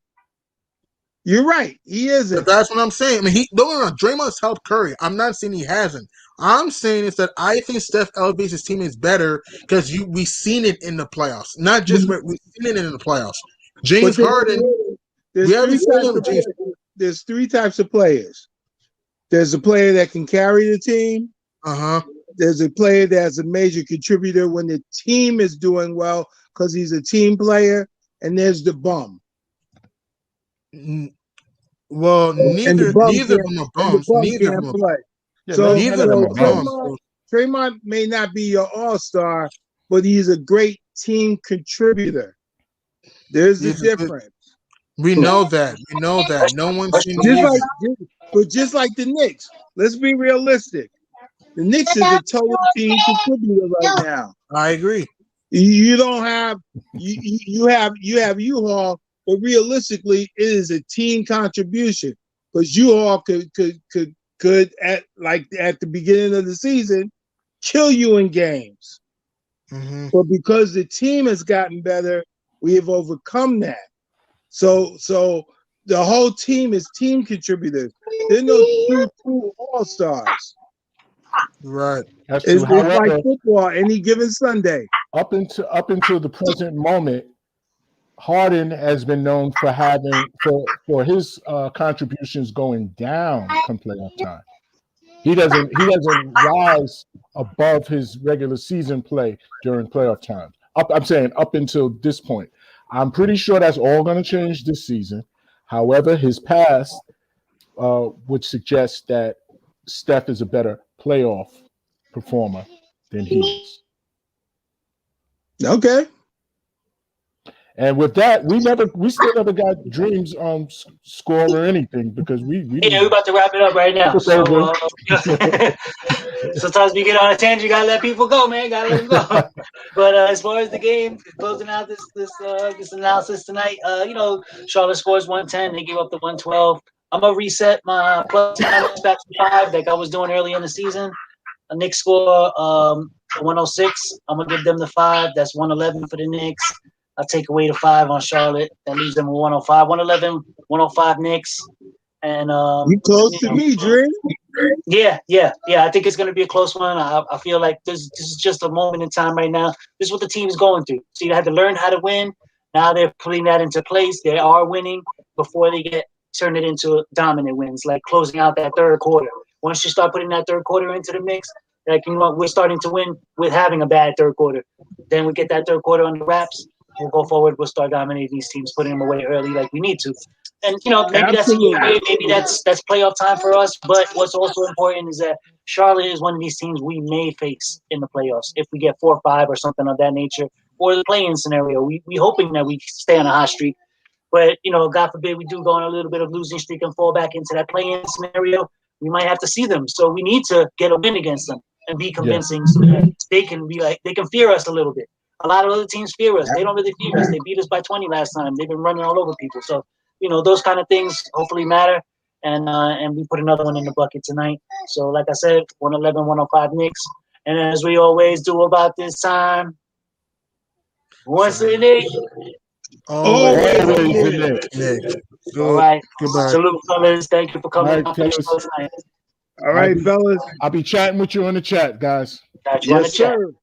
you're right. He isn't. that's what I'm saying. I mean, Draymond's helped Curry. I'm not saying he hasn't. I'm saying is that I think Steph elevates his teammates better because we've seen it in the playoffs. Not just we've seen it in the playoffs. James Harden, we haven't seen him with James. There's 3 types of players. There's a player that can carry the team. There's a player that's a major contributor when the team is doing well because he's a team player. And there's the bum. Well, neither of them are bums. Neither of them play. Yeah, So neither of them are bums. Draymond may not be your all-star, but he's a great team contributor. There's the difference. We know that. No one's seen Just like the Knicks. Let's be realistic. The Knicks is a total team contributor right now. I agree. You don't have you have U-Haul, but realistically, it is a team contribution because U-Haul could at the beginning of the season kill you in games. Mm-hmm. But because the team has gotten better, we have overcome that. So the whole team is team contributors. There are no true all-stars. Right. That's It's true. However, like football any given Sunday. up until the present moment, Harden has been known for for his contributions going down come playoff time. He doesn't rise above his regular season play during playoff time. I'm saying up until this point. I'm pretty sure that's all going to change this season. However, his past would suggest that Steph is a better playoff performer than he is. Okay. And with that, we still never got Dreams on score or anything because we we're about to wrap it up right now. So, sometimes we get on a tangent, you gotta let people go, man. Gotta let them go. But as far as the game, closing out this analysis tonight, Charlotte scores 110. They gave up the 112. I'm gonna reset my plus and minus back to 5 like I was doing early in the season. A Knicks score 106. I'm gonna give them the 5. That's 111 for the Knicks. I'll take away the 5 on Charlotte. That leaves them with 105. 111, 105 Knicks. And you close to me, Drew. Yeah. I think it's going to be a close one. I feel like this is just a moment in time right now. This is what the team is going through. So you have to learn how to win. Now they're putting that into place. They are winning before they turn it into dominant wins, like closing out that third quarter. Once you start putting that third quarter into the mix, like we're starting to win with having a bad third quarter. Then we get that third quarter on the wraps. We'll go forward. We'll start dominating these teams, putting them away early like we need to. And, maybe that's a year, maybe that's playoff time for us. But what's also important is that Charlotte is one of these teams we may face in the playoffs if we get 4 or 5 or something of that nature, or the play-in scenario. We hoping that we stay on a hot streak. But, God forbid we do go on a little bit of losing streak and fall back into that play-in scenario. We might have to see them. So we need to get a win against them and be convincing so that they can fear us a little bit. A lot of other teams fear us. They don't really fear us. They beat us by 20 last time. They've been running all over people. So, those kind of things hopefully matter. And we put another one in the bucket tonight. So, like I said, 111, 105 Knicks. And as we always do about this time, once a Knick. Always a Knick. All right. Goodbye. Salute, fellas. Thank you for coming All right, on the show tonight. All right, fellas. I'll be chatting with you in the chat, guys. Got you on the chat. Sir.